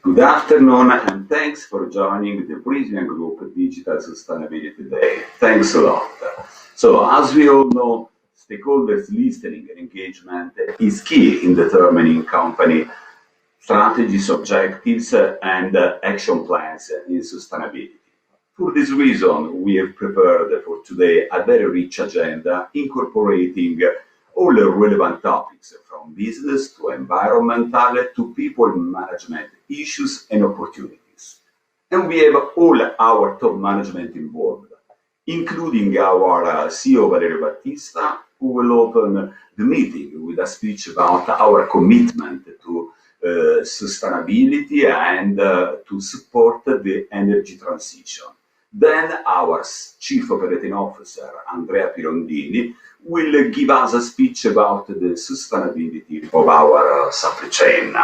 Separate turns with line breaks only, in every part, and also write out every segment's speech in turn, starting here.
Good afternoon, and thanks for joining the Prysmian Group Digital Sustainability Day. Thanks a lot. So, as we all know, stakeholders listening and engagement is key in determining company strategies, objectives, and action plans in sustainability. For this reason, we have prepared for today a very rich agenda incorporating all the relevant topics from business to environmental to people management issues and opportunities. And we have all our top management involved, including our CEO Valerio Battista, who will open the meeting with a speech about our commitment to sustainability and to support the energy transition. Then our Chief Operating Officer, Andrea Pirondini, will give us a speech about the sustainability of our supply chain.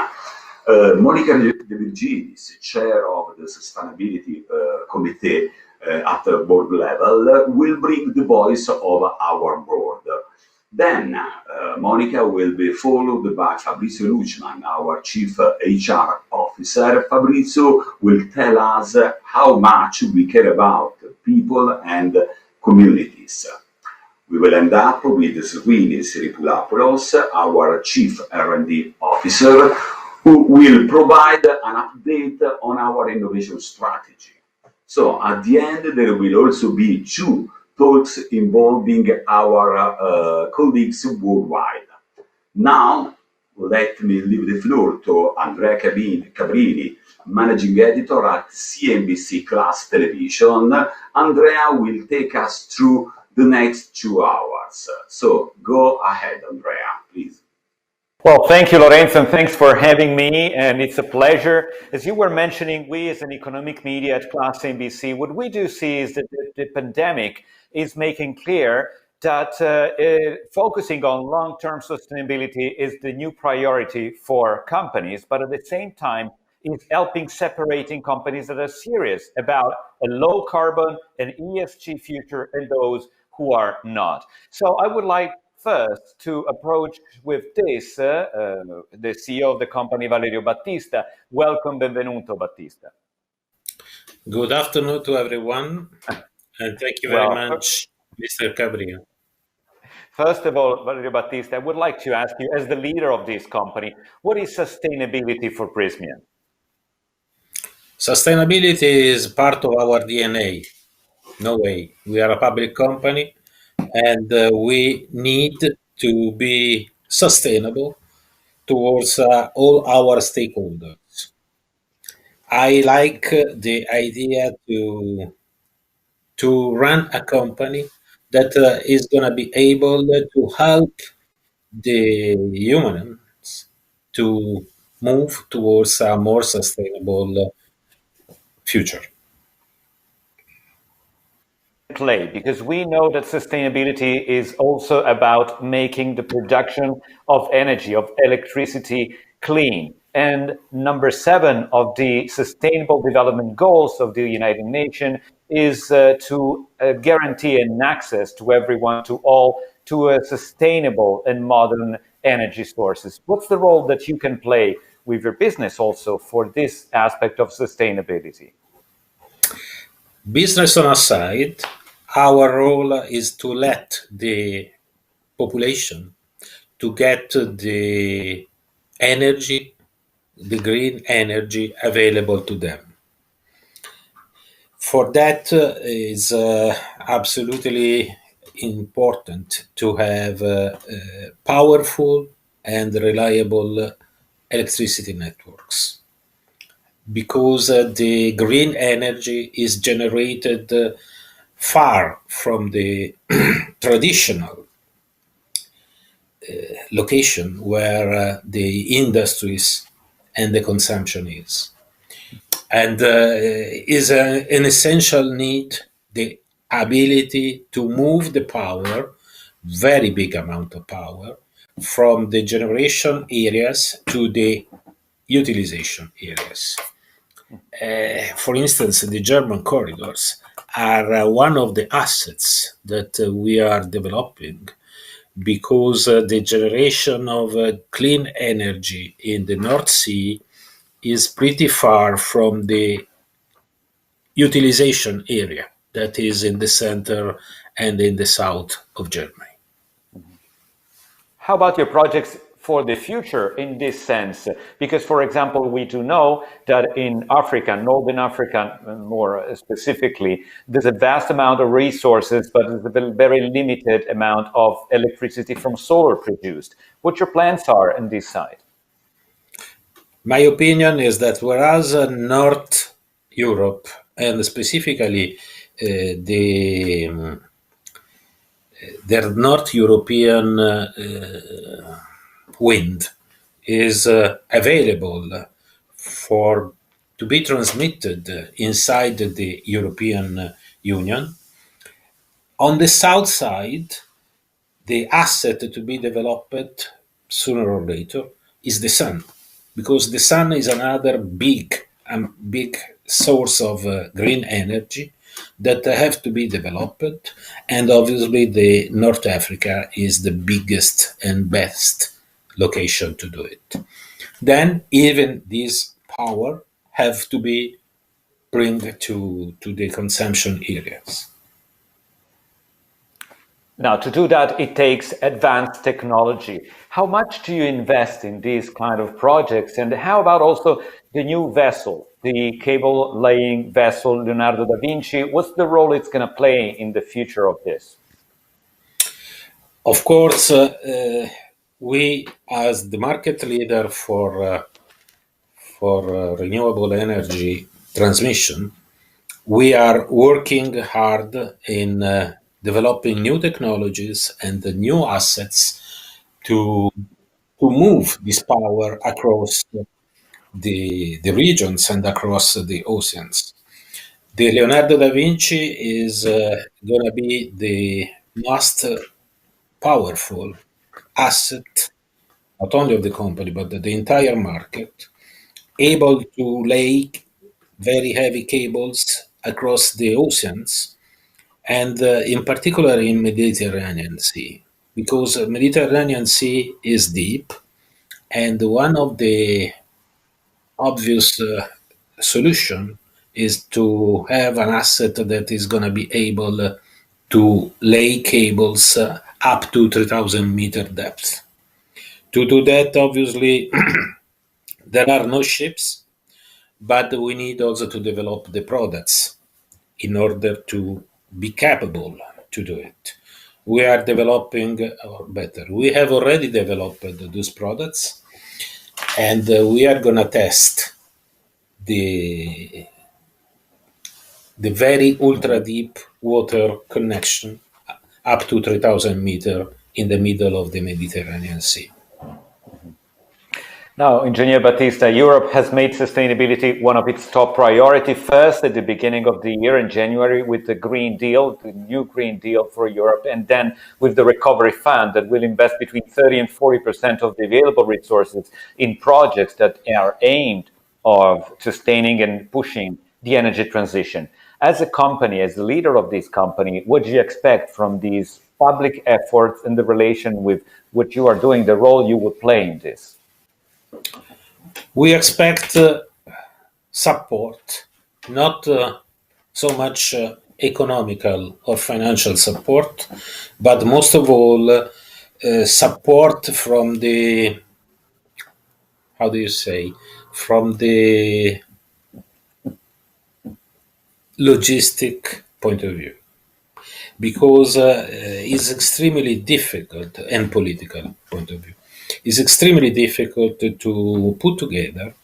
Monica De Virginis, Chair of the Sustainability Committee at the board level, will bring the voice of our board. Then Monica will be followed by Fabrizio Lucman, our Chief HR Officer. Fabrizio will tell us how much we care about people and communities. We will end up with Swinis Ripulopoulos, our Chief R&D Officer, who will provide an update on our innovation strategy. So at the end, there will also be two talks involving our colleagues worldwide. Now, let me leave the floor to Andrea Cabrini, Managing Editor at CNBC Class Television. Andrea will take us through the next 2 hours. So go ahead, Andrea, please.
Well, thank you, Lorenzo, and thanks for having me, and it's a pleasure. As you were mentioning, we as an economic media at Class NBC, what we do see is that the pandemic is making clear that focusing on long-term sustainability is the new priority for companies, but at the same time, is helping separating companies that are serious about a low carbon and ESG future and those who are not. So I would like first to approach with this, the CEO of the company, Valerio Battista. Welcome, benvenuto, Battista.
Good afternoon to everyone, and thank you very much, Mr. Cabrini.
First of all, Valerio Battista, I would like to ask you, as the leader of this company, what is sustainability for Prysmian?
Sustainability is part of our DNA. No way. We are a public company, and we need to be sustainable towards all our stakeholders. I like the idea to run a company that is going to be able to help the humans to move towards a more sustainable future.
Because we know that sustainability is also about making the production of energy, of electricity, clean. And number 7 of the Sustainable Development Goals of the United Nations is to guarantee an access to everyone, to a sustainable and modern energy sources. What's the role that you can play with your business also for this aspect of sustainability?
Business on our side, our role is to let the population to get the energy, the green energy available to them. For that is absolutely important to have powerful and reliable electricity networks, because the green energy is generated far from the traditional location where the industries and the consumption is. And is an essential need, the ability to move the power, very big amount of power, from the generation areas to the utilization areas. For instance, the German corridors are one of the assets that we are developing, because the generation of clean energy in the North Sea is pretty far from the utilization area that is in the center and in the south of Germany.
How about your projects for the future in this sense? Because, for example, we do know that in Africa, Northern Africa more specifically, there's a vast amount of resources, but there's a very limited amount of electricity from solar produced. What your plans are on this side?
My opinion is that whereas North Europe, and specifically their North European wind is available for to be transmitted inside the European Union. On the south side, the asset to be developed sooner or later is the sun, because the sun is another big source of green energy that have to be developed, and obviously the North Africa is the biggest and best location to do it. Then even this power have to be bring to the consumption areas.
Now, to do that, it takes advanced technology. How much do you invest in these kind of projects? And how about also the new vessel, the cable laying vessel, Leonardo da Vinci? What's the role it's going to play in the future of this?
Of course, we, as the market leader for renewable energy transmission, we are working hard in developing new technologies and new assets to move this power across the regions and across the oceans. The Leonardo da Vinci is going to be the most powerful asset, not only of the company, but the entire market, able to lay very heavy cables across the oceans, and in particular in Mediterranean Sea, because Mediterranean Sea is deep, and one of the obvious solution is to have an asset that is going to be able to lay cables up to 3,000 meter depth. To do that, obviously, there are no ships, but we need also to develop the products in order to be capable to do it. We are developing, or better, we have already developed those products, and we are going to test the very ultra deep water connection up to 3,000 meter in the middle of the Mediterranean Sea.
Now, Engineer Battista, Europe has made sustainability one of its top priority first at the beginning of the year in January with the Green Deal, the new Green Deal for Europe, and then with the Recovery Fund that will invest between 30 and 40% of the available resources in projects that are aimed of sustaining and pushing the energy transition. As a company, as the leader of this company, what do you expect from these public efforts in the relation with what you are doing, the role you will play in this?
We expect support, not so much economical or financial support, but most of all, support from the, how do you say, from the logistic point of view, because it's extremely difficult, and political point of view, it's extremely difficult to put together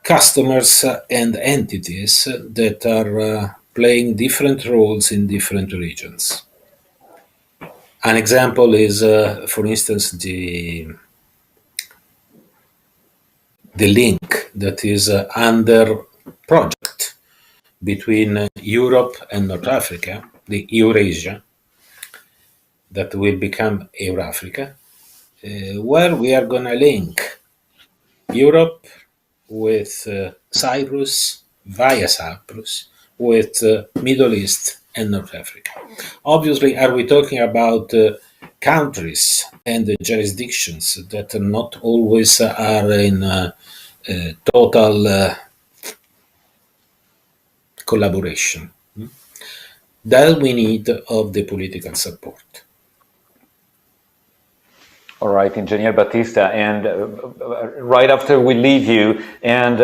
customers and entities that are playing different roles in different regions. An example is, for instance, the link that is under project between Europe and North Africa, the Eurasia, that will become Eurafrica, where we are going to link Europe with Cyprus, via Cyprus, with Middle East and North Africa. Obviously, are we talking about countries and jurisdictions that not always are in total collaboration that we need of the political support.
All right, Engineer Battista, and right after we leave you, and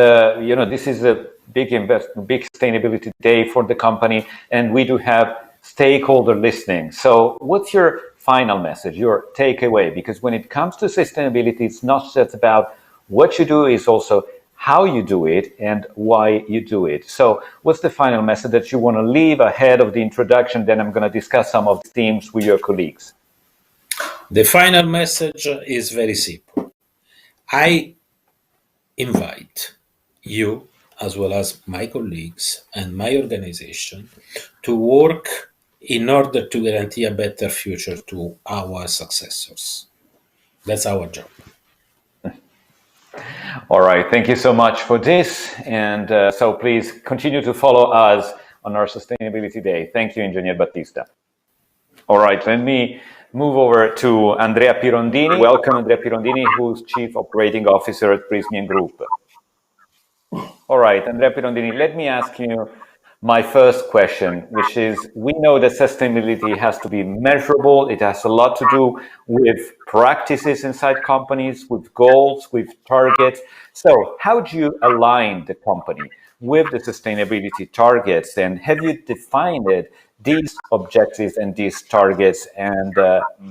this is a big sustainability day for the company, and we do have stakeholder listening. So what's your final message, your takeaway? Because when it comes to sustainability, it's not just about what you do, it's also how you do it and why you do it. So what's the final message that you want to leave ahead of the introduction? Then I'm going to discuss some of the themes with your colleagues.
The final message is very simple. I invite you, as well as my colleagues and my organization, to work in order to guarantee a better future to our successors. That's our job.
All right, thank you so much for this. And so please continue to follow us on our Sustainability Day. Thank you, Engineer Battista. All right, let me move over to Andrea Pirondini. Welcome, Andrea Pirondini, who's Chief Operating Officer at Prysmian Group. All right, Andrea Pirondini, let me ask you my first question, which is, we know that sustainability has to be measurable. It has a lot to do with practices inside companies, with goals, with targets. So how do you align the company with the sustainability targets? And have you defined these objectives and these targets? And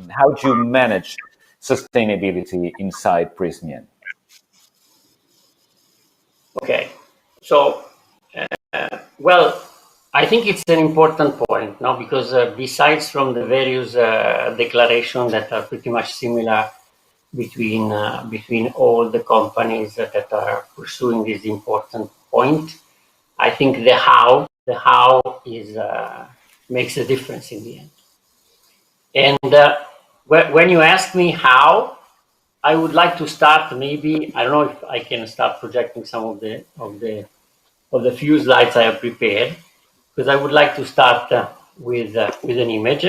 how do you manage sustainability inside Prysmian?
Okay, so well, I think it's an important point, no? Because besides from the various declarations that are pretty much similar between all the companies that are pursuing this important point, I think the how is makes a difference in the end. And when you ask me how, I would like to start. Maybe I don't know if I can start projecting some of the few slides I have prepared, because I would like to start with an image.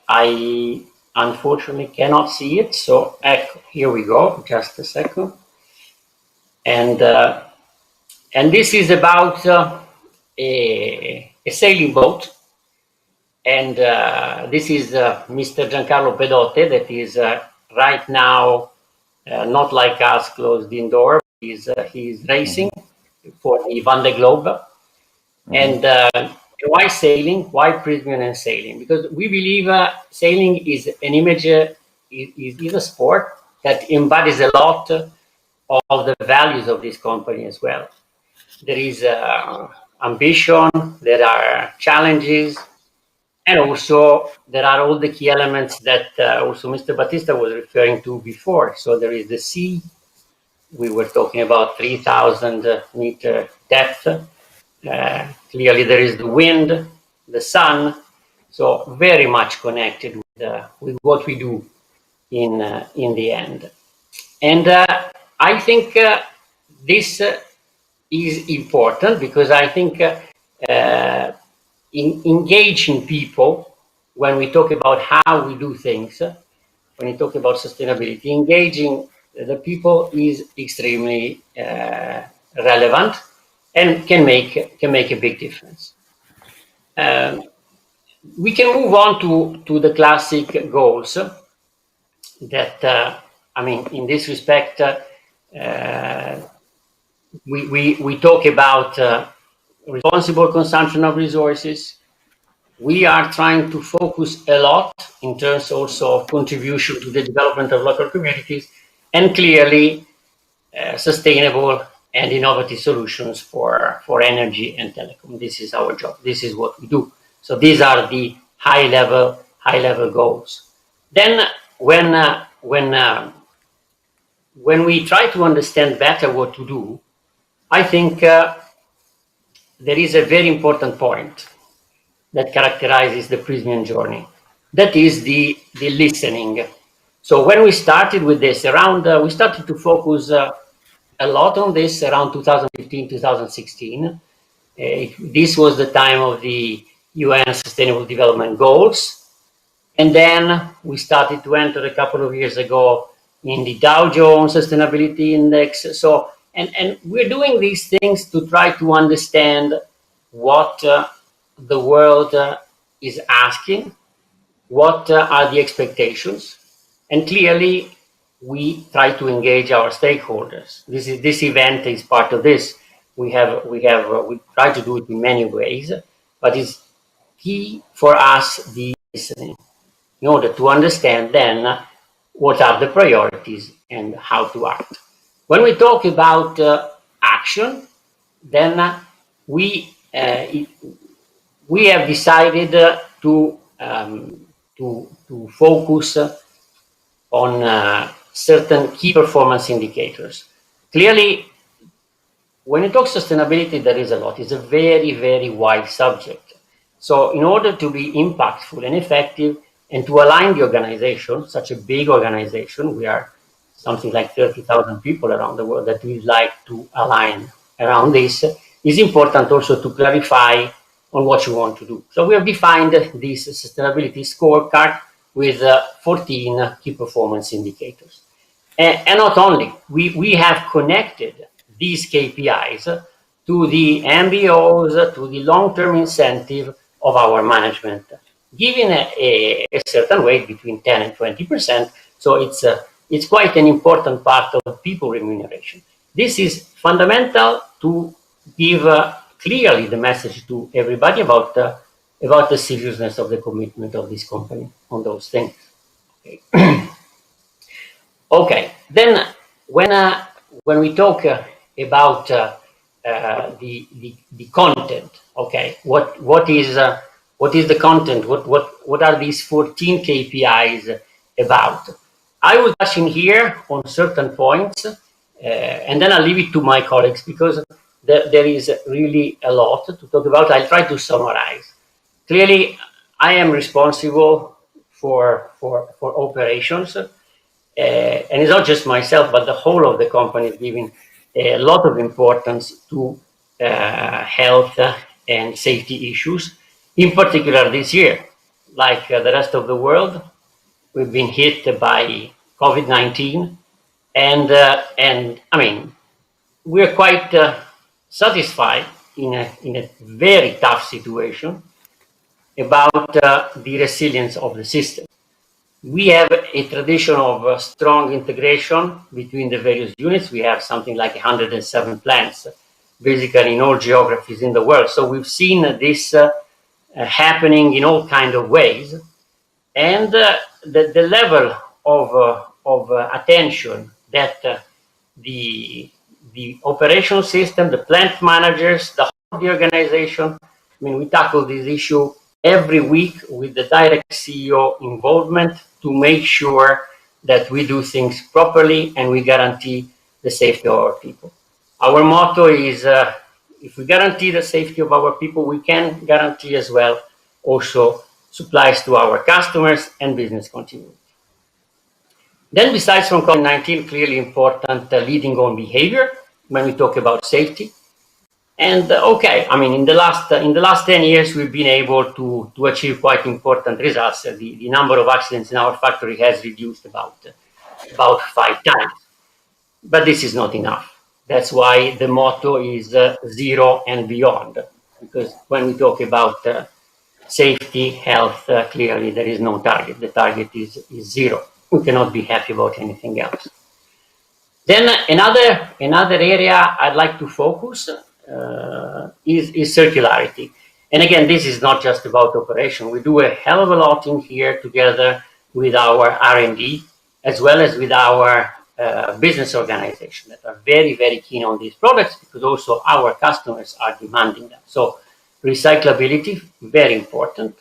I unfortunately cannot see it, so here we go. Just a second. And this is about a sailing boat, and this is Mr. Giancarlo Pedote, that is right now not like us, closed indoor. He's racing for the Vendée Globe. And why sailing? Why Prysmian and sailing? Because we believe sailing is an image, is a sport that embodies a lot of the values of this company as well. There is ambition, there are challenges, and also there are all the key elements that also Mr. Battista was referring to before. So there is the sea. We were talking about 3,000 meter depth. Clearly there is the wind, the sun. So very much connected with what we do in the end. And I think this is important, because I think in engaging people, when we talk about how we do things, when we talk about sustainability, engaging the people is extremely relevant and can make a big difference. We can move on to the classic goals that, I mean, in this respect, we talk about responsible consumption of resources. We are trying to focus a lot in terms also of contribution to the development of local communities, and clearly sustainable and innovative solutions for energy and telecom. This is our job. This is what we do. So these are the high level goals. Then when we try to understand better what to do, I think there is a very important point that characterizes the Prysmian journey. That is the listening. So when we started with this, we started to focus a lot on this around 2015, 2016. This was the time of the UN Sustainable Development Goals. And then we started to enter a couple of years ago in the Dow Jones Sustainability Index. So, and we're doing these things to try to understand what the world is asking, what are the expectations, and clearly we try to engage our stakeholders. This event is part of this. We try to do it in many ways, but it's key for us the listening in order to understand then what are the priorities and how to act. When we talk about action, then we have decided to focus on certain key performance indicators. Clearly, when you talk sustainability, there is a lot. It's a very, very wide subject. So in order to be impactful and effective and to align the organization, such a big organization, we are something like 30,000 people around the world that we like to align around this, is important also to clarify on what you want to do. So we have defined this sustainability scorecard with 14 key performance indicators. And not only, we have connected these KPIs to the MBOs, to the long-term incentive of our management, giving a certain weight between 10 and 20%. So it's quite an important part of people remuneration. This is fundamental to give clearly the message to everybody about the seriousness of the commitment of this company on those things. Okay. Okay. Then when we talk about the content, okay, what is the content? What are these 14 KPIs about? I will touch in here on certain points, and then I'll leave it to my colleagues because there is really a lot to talk about. I'll try to summarize. Clearly, I am responsible for operations. And it's not just myself, but the whole of the company is giving a lot of importance to health and safety issues. In particular this year, like the rest of the world, we've been hit by COVID-19. And I mean, we're quite satisfied in a very tough situation about the resilience of the system. We have a tradition of strong integration between the various units. We have something like 107 plants, basically in all geographies in the world. So we've seen this happening in all kinds of ways. And the level of attention that the operation system, the plant managers, the whole of the organization, I mean, we tackle this issue every week with the direct CEO involvement to make sure that we do things properly and we guarantee the safety of our people. Our motto is, if we guarantee the safety of our people, we can guarantee as well also supplies to our customers and business continuity. Then besides from COVID-19, clearly important leading on behavior when we talk about safety. And okay, I mean, in the last 10 years, we've been able to achieve quite important results. The number of accidents in our factory has reduced about 5 times. But this is not enough. That's why the motto is zero and beyond. Because when we talk about safety, health, clearly there is no target. The target is zero. We cannot be happy about anything else. Then another area I'd like to focus is circularity. And again, this is not just about operation. We do a hell of a lot in here together with our R&D, as well as with our business organization that are very, very keen on these products because also our customers are demanding them. So recyclability, very important.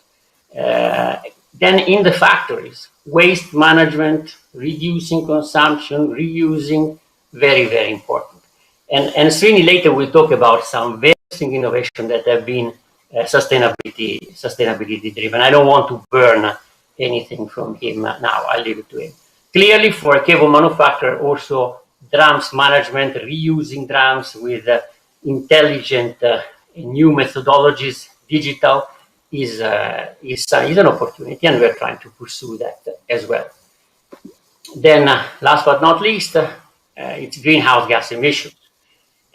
Then in the factories, waste management, reducing consumption, reusing, very, very important. And Srini later will talk about some very interesting innovation that have been sustainability driven. I don't want to burn anything from him now. I'll leave it to him. Clearly, for a cable manufacturer, also drums management, reusing drums with intelligent new methodologies, digital, is an opportunity, and we're trying to pursue that as well. Then, last but not least, it's greenhouse gas emissions.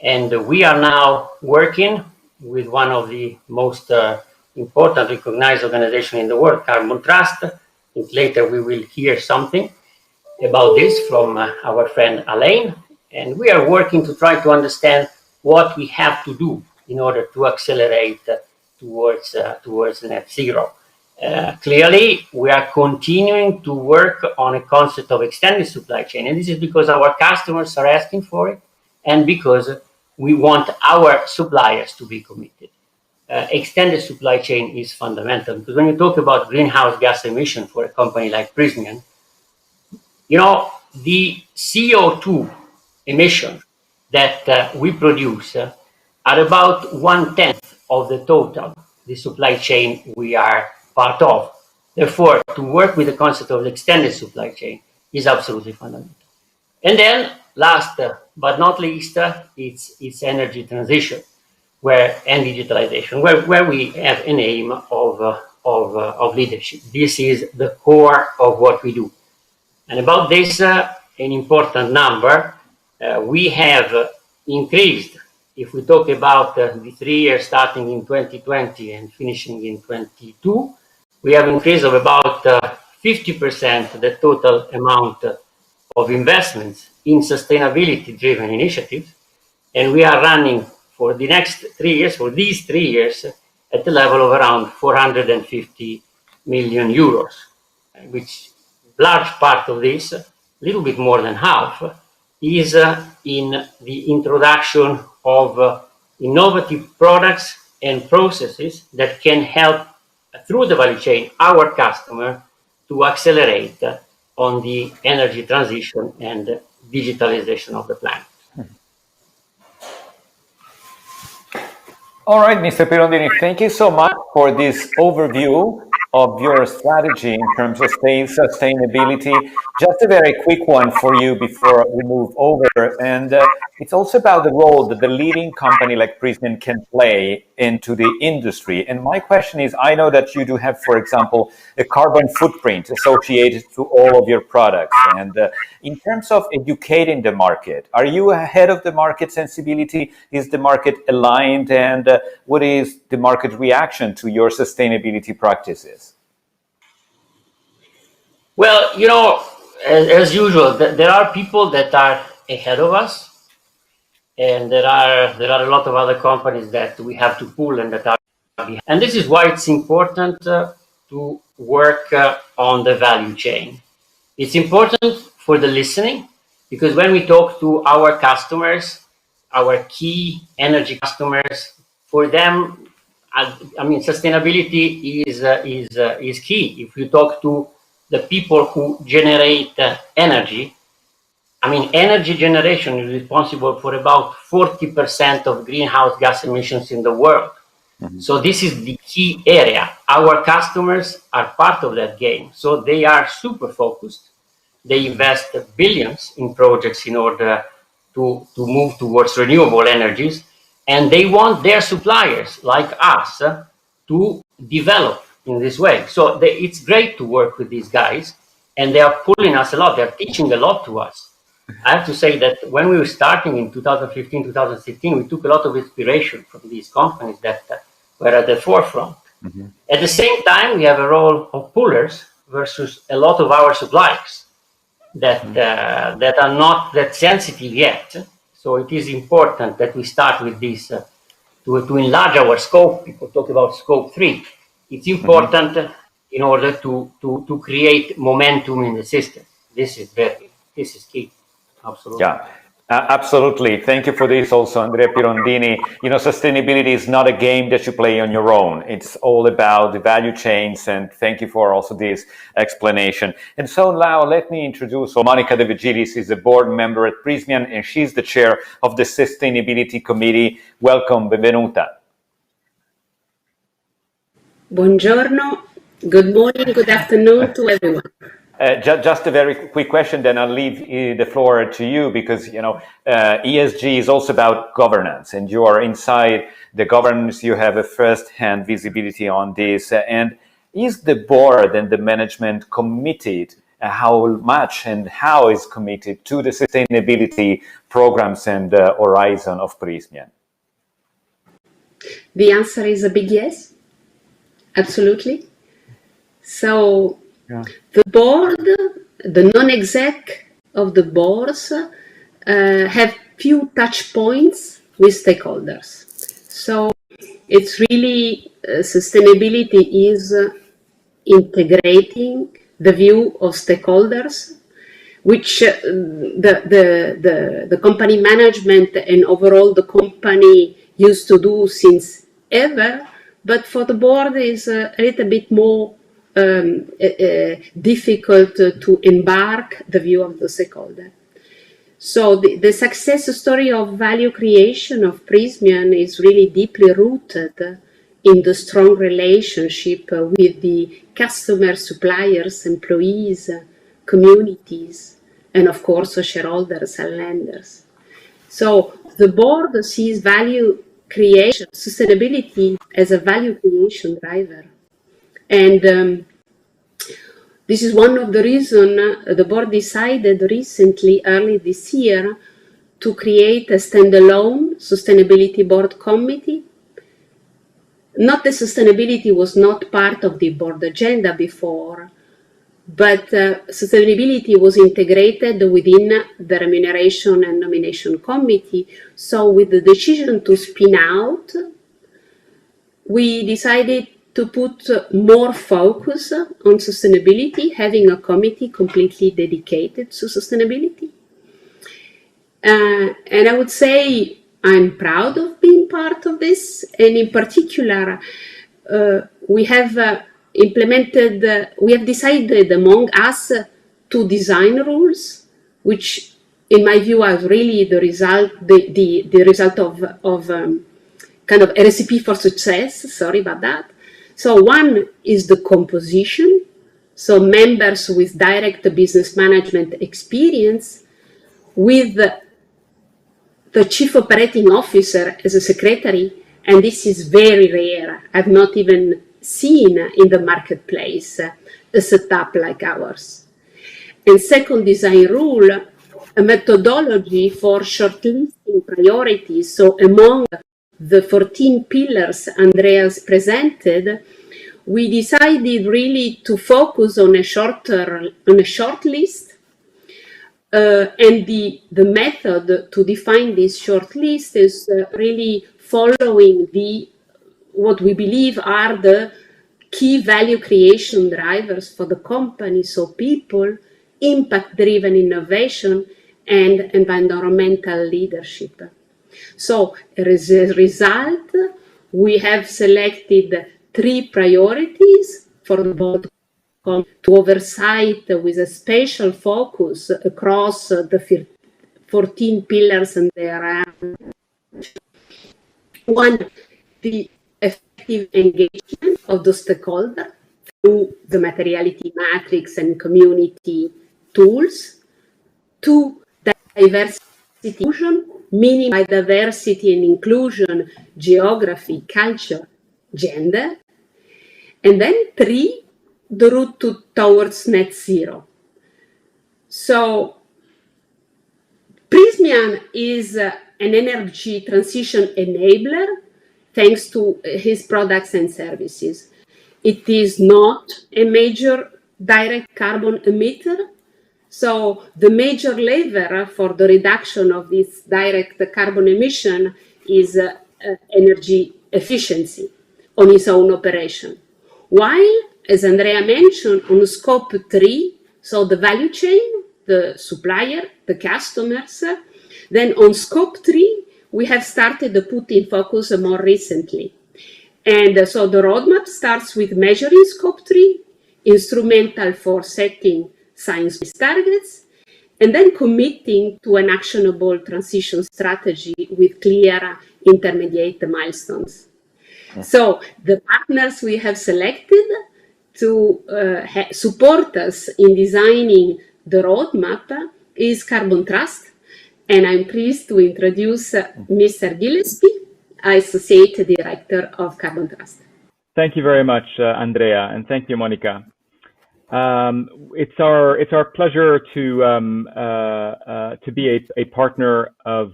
And we are now working with one of the most important recognized organizations in the world, Carbon Trust. I think later we will hear something about this from our friend Alain. And we are working to try to understand what we have to do in order to accelerate towards net zero. Clearly, we are continuing to work on a concept of extended supply chain, and this is because our customers are asking for it, and because we want our suppliers to be committed. Extended supply chain is fundamental, because when you talk about greenhouse gas emission for a company like Prysmian, you know, the CO2 emission that we produce are about 1/10 of the total, the supply chain we are part of. Therefore, to work with the concept of the extended supply chain is absolutely fundamental. And then, last but not least, it's energy transition and digitalization, where we have an aim of leadership. This is the core of what we do. And about this, an important number, we have increased, if we talk about the 3 years starting in 2020 and finishing in 22, we have increased of about 50% the total amount of investments in sustainability-driven initiatives. And we are running for the next 3 years, for these 3 years, at the level of around 450 million euros, which large part of this, a little bit more than half, is in the introduction of innovative products and processes that can help through the value chain our customer to accelerate on the energy transition and digitalization of the planet.
All right, Mr. Pirondini, thank you so much for this overview of your strategy in terms of sustainability. Just a very quick one for you before we move over. And it's also about the role that the leading company like Prysmian can play into the industry. And my question is, I know that you do have, for example, a carbon footprint associated to all of your products. And in terms of educating the market, are you ahead of the market sensibility? Is the market aligned? And what is the market reaction to your sustainability practices?
Well, you know, as usual, there are people that are ahead of us, and there are a lot of other companies that we have to pull and that are behind. And this is why it's important to work on the value chain. It's important for the listening, because when we talk to our customers, our key energy customers, for them, I mean, sustainability is key. If you talk to the people who generate energy, I mean, energy generation is responsible for about 40% of greenhouse gas emissions in the world. Mm-hmm. So this is the key area. Our customers are part of that game. So they are super focused. They invest billions in projects in order to move towards renewable energies. And they want their suppliers, like us, to develop in this way. So it's great to work with these guys, and they are pulling us a lot. They're teaching a lot to us. I have to say that when we were starting in 2015, 2016, we took a lot of inspiration from these companies that were at the forefront. Mm-hmm. At the same time, we have a role of pullers versus a lot of our suppliers that are not that sensitive yet. So it is important that we start with this to enlarge our scope. People talk about scope 3. It's important in order to create momentum in the system. This is key. Absolutely.
Yeah. Absolutely. Thank you for this also, Andrea Pirondini. You know, sustainability is not a game that you play on your own. It's all about the value chains, and thank you for also this explanation. And so now let me introduce Monica De Vigilis is a board member at Prysmian, and she's the chair of the Sustainability Committee. Welcome, benvenuta.
Buongiorno, good morning, good afternoon to everyone.
Just a very quick question, then I'll leave the floor to you, because, you know, ESG is also about governance, and you are inside the governance. You have a first-hand visibility on this. And is the board and the management committed how much and how is committed to the sustainability programs and horizon of Prysmian?
The answer is a big yes, absolutely. So the board, the non-exec of the boards have few touch points with stakeholders. So it's really sustainability is integrating the view of stakeholders, which the company management and overall the company used to do since ever, but for the board is a little bit more difficult to embark the view of the stakeholder. So the success story of value creation of Prysmian is really deeply rooted in the strong relationship with the customers, suppliers, employees, communities, and of course shareholders and lenders. So the board sees value creation, sustainability as a value creation driver. And this is one of the reasons the board decided recently, early this year, to create a standalone sustainability board committee. Not that sustainability was not part of the board agenda before, but sustainability was integrated within the remuneration and nomination committee. So with the decision to spin out, we decided to put more focus on sustainability, having a committee completely dedicated to sustainability. And I would say I'm proud of being part of this. And in particular, we have decided among us to design rules, which in my view are really the result of kind of a recipe for success. Sorry about that. So one is the composition. So members with direct business management experience, with the chief operating officer as a secretary, and this is very rare. I've not even seen in the marketplace a setup like ours. And second design rule, a methodology for shortlisting priorities. So among the 14 pillars Andreas presented, we decided really to focus on a short list. And the method to define this short list is really following what we believe are the key value creation drivers for the company. So people, impact-driven innovation, and environmental leadership. So as a result, we have selected 3 priorities for the board to oversight with a special focus across the 14 pillars and their one, the effective engagement of the stakeholder through the materiality matrix and community tools. 2, diversity inclusion, meaning by diversity and inclusion, geography, culture, gender. And then 3, the route towards net zero. So Prysmian is an energy transition enabler thanks to his products and services. It is not a major direct carbon emitter. So the major lever for the reduction of this direct carbon emission is energy efficiency on its own operation. While, as Andrea mentioned, on scope 3, so the value chain, the supplier, the customers, then on scope 3, we have started to put in focus more recently. And so the roadmap starts with measuring scope 3, instrumental for setting science-based targets, and then committing to an actionable transition strategy with clear intermediate milestones. So the partners we have selected to support us in designing the roadmap is Carbon Trust, and I'm pleased to introduce Mr. Gillespie, Associate Director of Carbon Trust.
Thank you very much, Andrea, and thank you, Monica. It's our pleasure to be a partner of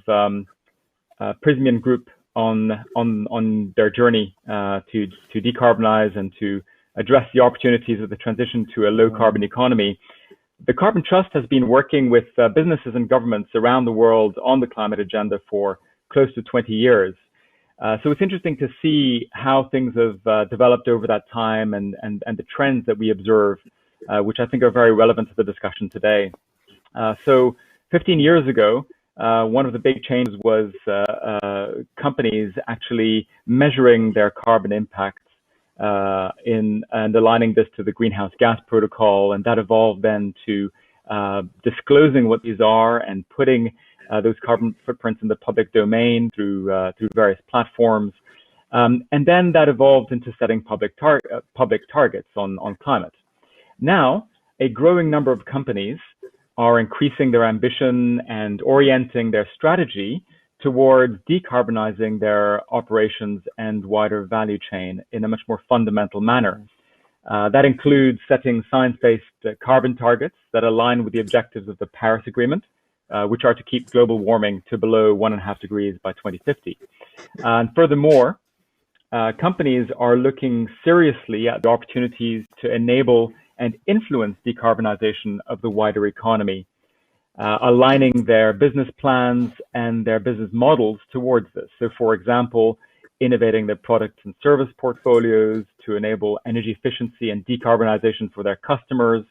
Prysmian Group on their journey to decarbonize and to address the opportunities of the transition to a low carbon economy. The Carbon Trust has been working with businesses and governments around the world on the climate agenda for close to 20 years. So it's interesting to see how things have developed over that time and the trends that we observe, which I think are very relevant to the discussion today. So 15 years ago, one of the big changes was companies actually measuring their carbon impacts and aligning this to the greenhouse gas protocol, and that evolved then to disclosing what these are and putting those carbon footprints in the public domain through various platforms, and then that evolved into setting public targets on climate. Now, a growing number of companies are increasing their ambition and orienting their strategy towards decarbonizing their operations and wider value chain in a much more fundamental manner. That includes setting science-based carbon targets that align with the objectives of the Paris Agreement, which are to keep global warming to below 1.5 degrees by 2050. And furthermore, companies are looking seriously at the opportunities to enable and influence decarbonization of the wider economy, aligning their business plans and their business models towards this. So, for example, innovating their product and service portfolios to enable energy efficiency and decarbonization for their customers,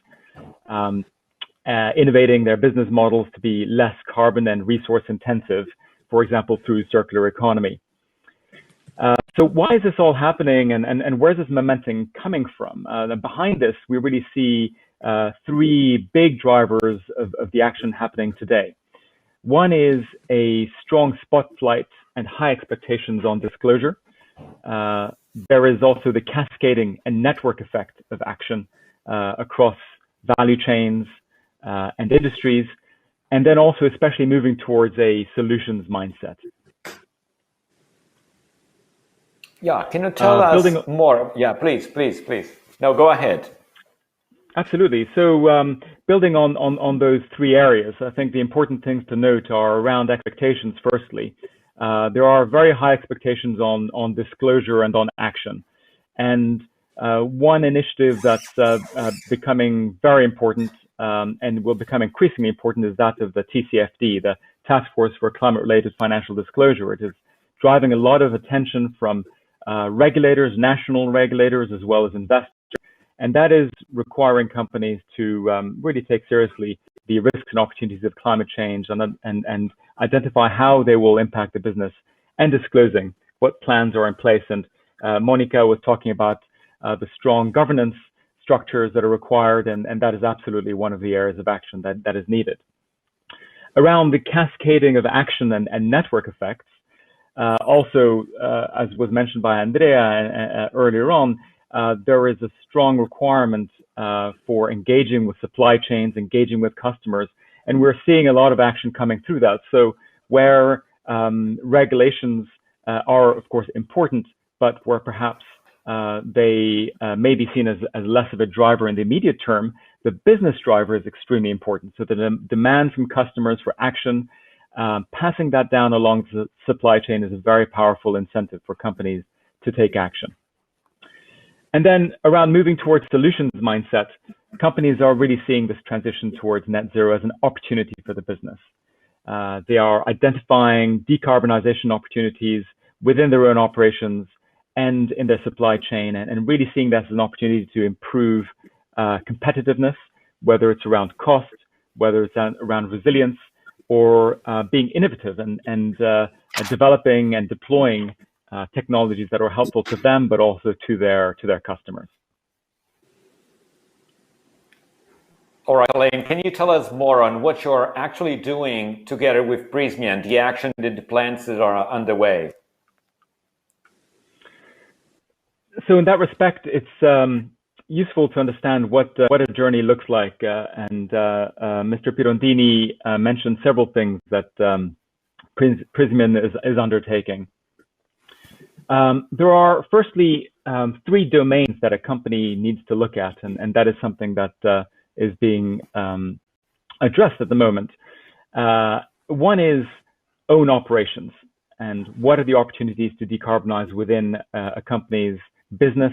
innovating their business models to be less carbon and resource intensive, for example, through circular economy. So why is this all happening, and where's this momentum coming from? Behind this, we really see three big drivers of the action happening today. One is a strong spotlight and high expectations on disclosure. There is also the cascading and network effect of action across value chains and industries, and then also especially moving towards a solutions mindset.
Yeah, can you tell us more? Yeah, please. No, go ahead.
Absolutely. So building on those three areas, I think the important things to note are around expectations. Firstly, there are very high expectations on disclosure and on action. And one initiative that's becoming very important and will become increasingly important is that of the TCFD, the Task Force for Climate-Related Financial Disclosure. It is driving a lot of attention from regulators, national regulators, as well as investors. And that is requiring companies to really take seriously the risks and opportunities of climate change and identify how they will impact the business and disclosing what plans are in place. And Monica was talking about the strong governance structures that are required, and that is absolutely one of the areas of action that is needed. Around the cascading of action and network effects, also, as was mentioned by Andrea earlier on, there is a strong requirement for engaging with supply chains, engaging with customers, and we're seeing a lot of action coming through that. So where regulations are, of course, important, but where perhaps they may be seen as less of a driver in the immediate term, the business driver is extremely important. So the demand from customers for action, passing that down along the supply chain is a very powerful incentive for companies to take action. And then around moving towards solutions mindset, companies are really seeing this transition towards net zero as an opportunity for the business. They are identifying decarbonization opportunities within their own operations and in their supply chain, and really seeing that as an opportunity to improve competitiveness, whether it's around cost, whether it's around resilience, or being innovative and developing and deploying technologies that are helpful to them, but also to their customers.
All right, Elaine, can you tell us more on what you're actually doing together with Prysmian, the action, the plans that are underway?
So in that respect, it's useful to understand what a journey looks like. And Mr. Pirondini mentioned several things that Prysmian is undertaking. There are, firstly, three domains that a company needs to look at, and that is something that is being addressed at the moment. One is own operations, and what are the opportunities to decarbonize within a company's business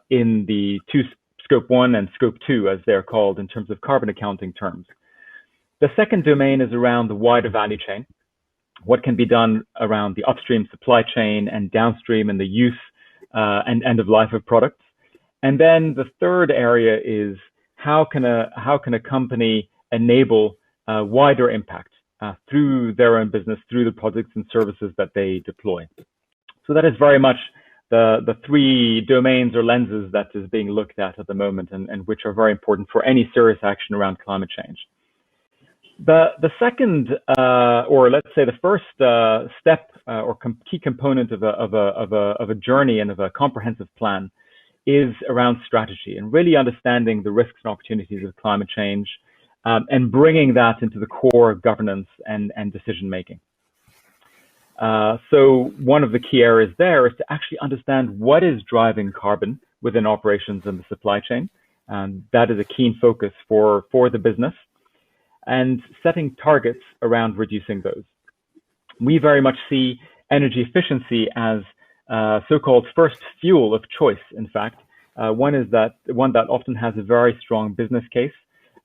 in the Scope 1 and Scope 2, as they're called in terms of carbon accounting terms. The second domain is around the wider value chain. What can be done around the upstream supply chain and downstream and the use and end of life of products. And then the third area is how can a company enable wider impact through their own business, through the products and services that they deploy. So that is very much the three domains or lenses that is being looked at the moment, and which are very important for any serious action around climate change. The second, or let's say the first step or key component of a journey and of a comprehensive plan is around strategy and really understanding the risks and opportunities of climate change and bringing that into the core of governance and decision making. So one of the key areas there is to actually understand what is driving carbon within operations and the supply chain. That is a keen focus for the business, and setting targets around reducing those. We very much see energy efficiency as so-called first fuel of choice. In fact, one that often has a very strong business case,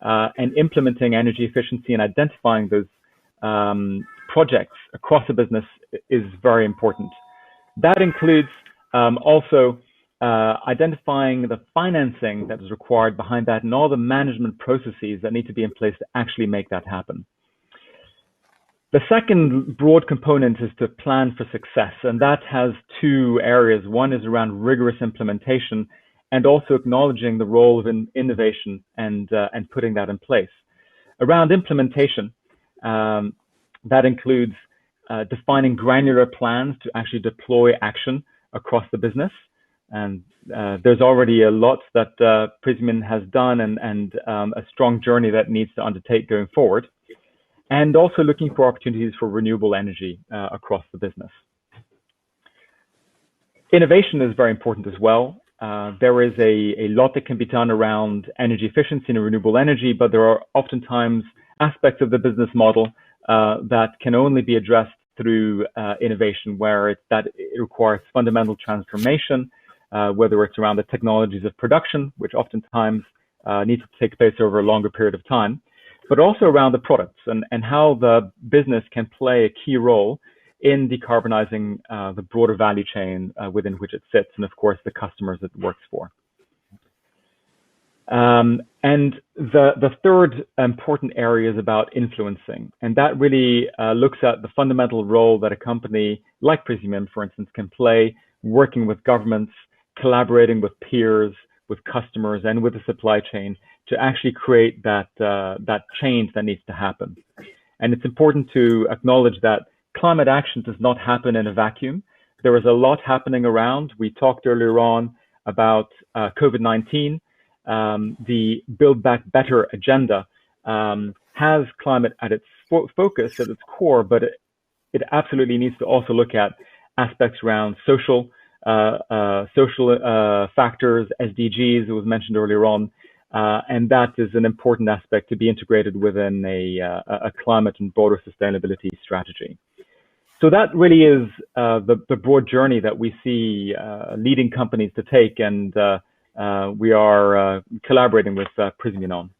and implementing energy efficiency and identifying those projects across the business is very important. That includes also identifying the financing that is required behind that and all the management processes that need to be in place to actually make that happen. The second broad component is to plan for success, and that has two areas. One is around rigorous implementation and also acknowledging the role of innovation and putting that in place. Around implementation, that includes defining granular plans to actually deploy action across the business. And there's already a lot that Prysmian has done and a strong journey that needs to undertake going forward. And also looking for opportunities for renewable energy across the business. Innovation is very important as well. There is a lot that can be done around energy efficiency and renewable energy, but there are oftentimes aspects of the business model that can only be addressed through innovation, where it requires fundamental transformation, whether it's around the technologies of production, which oftentimes need to take place over a longer period of time, but also around the products and how the business can play a key role in decarbonizing the broader value chain within which it sits, and of course the customers it works for. And the third important area is about influencing, and that really looks at the fundamental role that a company like Prysmian, for instance, can play, working with governments, collaborating with peers, with customers, and with the supply chain to actually create that change that needs to happen. And it's important to acknowledge that climate action does not happen in a vacuum. There is a lot happening around. We talked earlier on about COVID-19. The Build Back Better agenda has climate at its focus, at its core, but it absolutely needs to also look at aspects around social factors, SDGs, it was mentioned earlier on, and that is an important aspect to be integrated within a climate and broader sustainability strategy. So that really is the broad journey that we see leading companies to take, and we are collaborating with Prysmian on.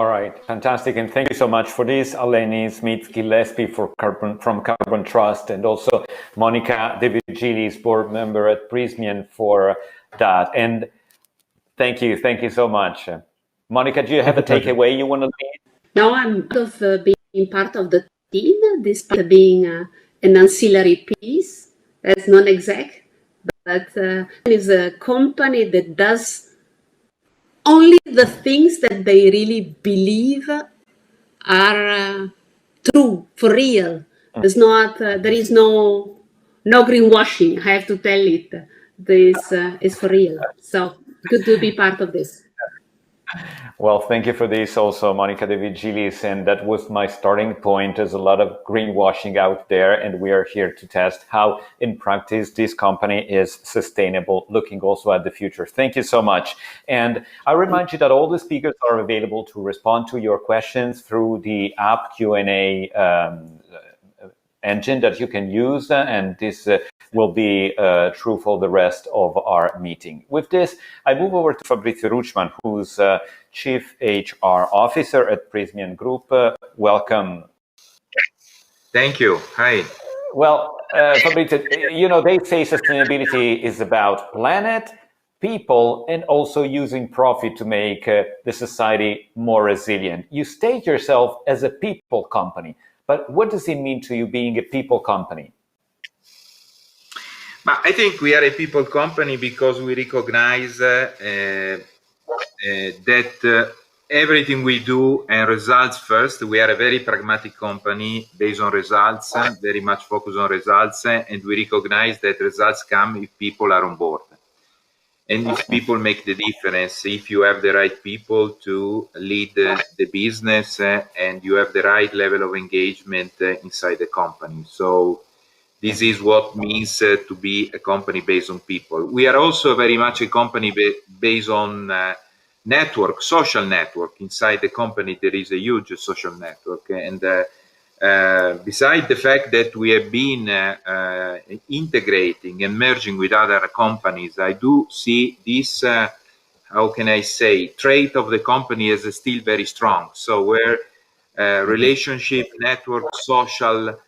All right, fantastic, and thank you so much for this, Eleni Smith-Gillespie from Carbon Trust, and also Monica De Virgilis, board member at Prysmian, for that. And thank you so much. Monica, do you have a takeaway you want to leave?
No, I'm proud of being part of the team, despite being an ancillary piece. That's non-exec, but is a company that does only the things that they really believe are true, for real. There's not, there is no greenwashing, I have to tell it. This is for real. So good to be part of this.
Well, thank you for this also, Monica De Vigilis. And that was my starting point. There's a lot of greenwashing out there, and we are here to test how, in practice, this company is sustainable, looking also at the future. Thank you so much. And I remind you that all the speakers are available to respond to your questions through the app Q&A engine that you can use, and this will be true for the rest of our meeting. With this, I move over to Fabrizio Ruchman, who's Chief HR Officer at Prysmian Group. Welcome.
Thank you. Hi.
Well, Fabrizio, they say sustainability is about planet, people, and also using profit to make the society more resilient. You state yourself as a people company, but what does it mean to you being a people company?
I think we are a people company because we recognize that everything we do and results first. We are a very pragmatic company based on results, very much focused on results, and we recognize that results come if people are on board. And if people make the difference, if you have the right people to lead the business and you have the right level of engagement inside the company. So this is what means to be a company based on people. We are also very much a company based on network, social network. Inside the company, there is a huge social network. And besides the fact that we have been integrating and merging with other companies, I do see this, how can I say, trait of the company as still very strong. So where relationship, network, social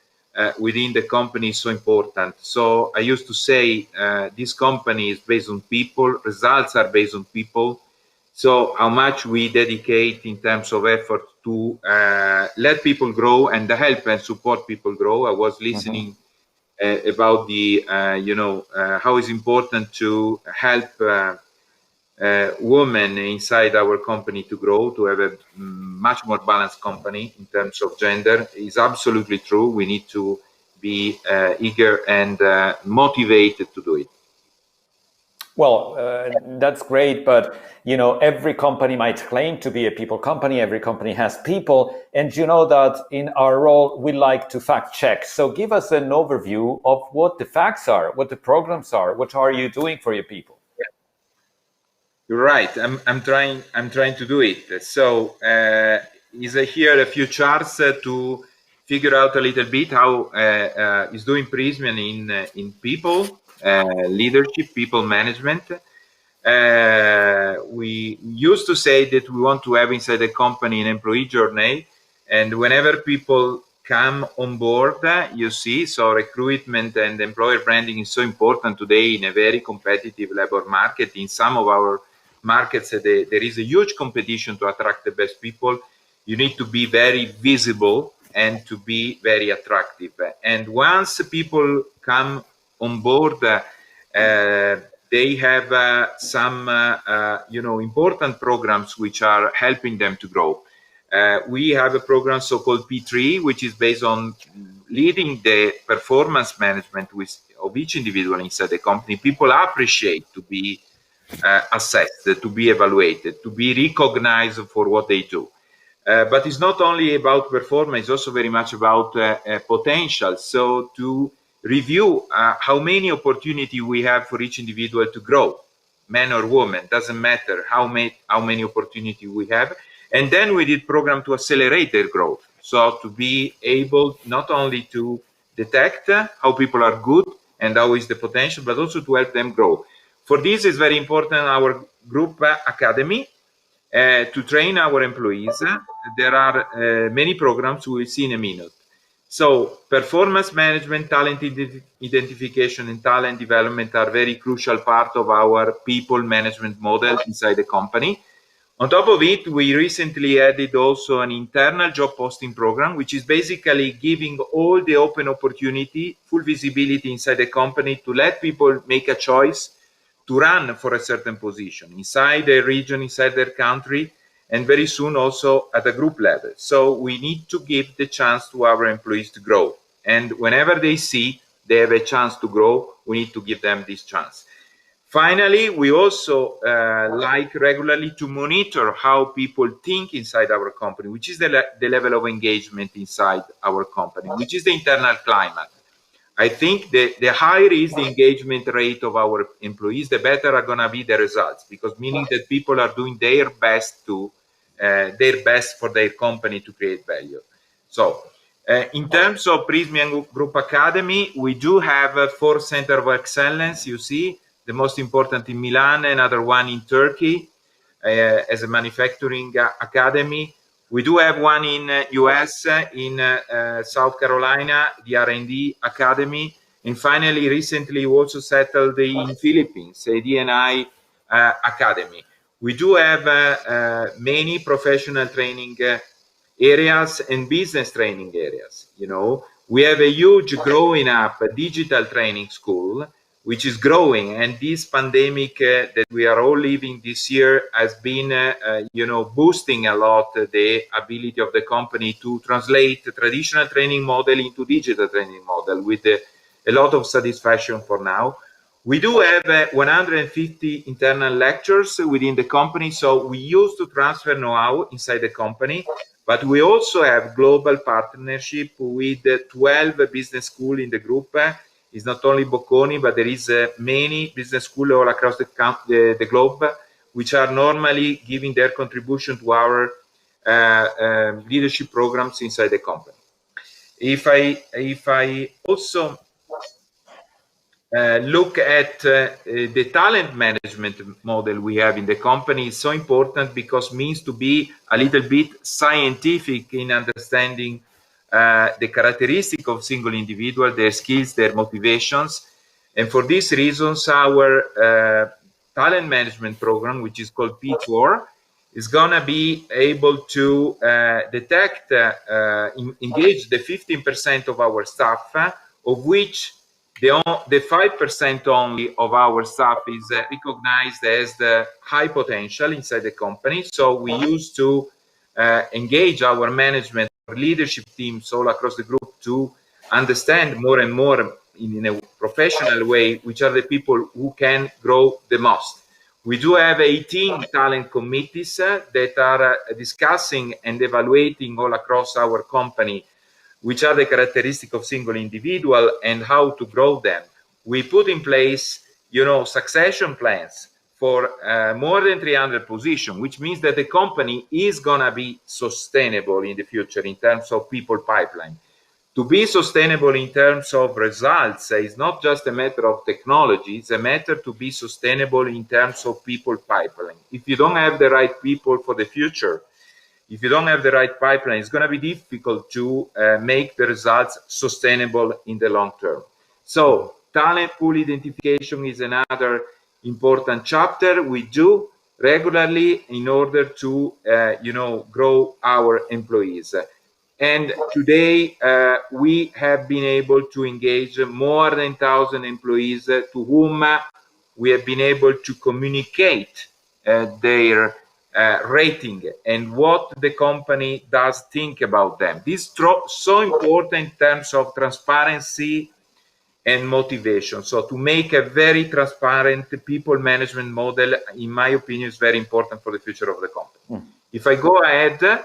within the company is so important. So I used to say this company is based on people, results are based on people. So how much we dedicate in terms of effort to let people grow and help and support people grow. I was listening about the, how it's important to help women inside our company to grow, to have a much more balanced company in terms of gender. Is absolutely true. We need to be eager and motivated to do it.
Well, that's great, but every company might claim to be a people company. Every company has people, and you know that in our role we like to fact check. So give us an overview of what the facts are, what the programs are, what are you doing for your people?
You're right. I'm trying to do it. So is here a few charts to figure out a little bit how is doing Prysmian in people. Leadership, people management. We used to say that we want to have inside the company an employee journey, and whenever people come on board, you see, so recruitment and employer branding is so important today in a very competitive labor market. In some of our markets, there is a huge competition to attract the best people. You need to be very visible and to be very attractive. And once people come on board, they have some important programs which are helping them to grow. We have a program so-called P3, which is based on leading the performance management of each individual inside the company. People appreciate to be assessed, to be evaluated, to be recognized for what they do. But it's not only about performance, it's also very much about potential. So to review how many opportunities we have for each individual to grow, man or woman, doesn't matter how many opportunities we have. And then we did program to accelerate their growth. So to be able not only to detect how people are good and how is the potential, but also to help them grow. For this is very important our group academy to train our employees. There are many programs we will see in a minute. So performance management, talent identification, and talent development are very crucial part of our people management model inside the company. On top of it, we recently added also an internal job posting program, which is basically giving all the open opportunity, full visibility inside the company to let people make a choice to run for a certain position inside their region, inside their country, and very soon also at a group level. So we need to give the chance to our employees to grow. And whenever they see they have a chance to grow, we need to give them this chance. Finally, we also like regularly to monitor how people think inside our company, which is the level of engagement inside our company, which is the internal climate. I think the higher is the engagement rate of our employees, the better are going to be the results, because meaning that people are doing their best for their company to create value. So in terms of Prysmian Group Academy, we do have 4 centers of excellence, you see, the most important in Milan, another one in Turkey as a manufacturing academy. We do have one in US, in South Carolina, the R&D Academy. And finally, recently we also settled in Philippines, a D&I Academy. We do have many professional training areas and business training areas. You know, we have a huge growing up digital training school, which is growing, and this pandemic that we are all living this year has been, you know, boosting a lot the ability of the company to translate the traditional training model into digital training model with a lot of satisfaction for now. We do have 150 internal lectures within the company, so we used to transfer know-how inside the company, but we also have global partnership with 12 business schools in the group. It's not only Bocconi, but there is many business schools all across the globe, which are normally giving their contribution to our leadership programs inside the company. If I also look at the talent management model we have in the company, is so important because it means to be a little bit scientific in understanding the characteristic of single individual, their skills, their motivations. And for these reasons, our talent management program, which is called P4, is going to be able to detect, engage the 15% of our staff, of which the 5% only of our staff is recognized as the high potential inside the company. So we used to engage our management, our leadership teams all across the group to understand more and more in a professional way which are the people who can grow the most. We do have 18 talent committees that are discussing and evaluating all across our company which are the characteristics of single individual and how to grow them. We put in place, you know, succession plans for more than 300 positions, which means that the company is going to be sustainable in the future in terms of people pipeline. To be sustainable in terms of results is not just a matter of technology, it's a matter to be sustainable in terms of people pipeline. If you don't have the right people for the future, if you don't have the right pipeline, it's going to be difficult to make the results sustainable in the long term. So talent pool identification is another important chapter we do regularly in order to, you know, grow our employees. And today we have been able to engage more than 1,000 employees to whom we have been able to communicate their rating and what the company does think about them. This is so important in terms of transparency and motivation. So to make a very transparent people management model, in my opinion, is very important for the future of the company. If I go ahead,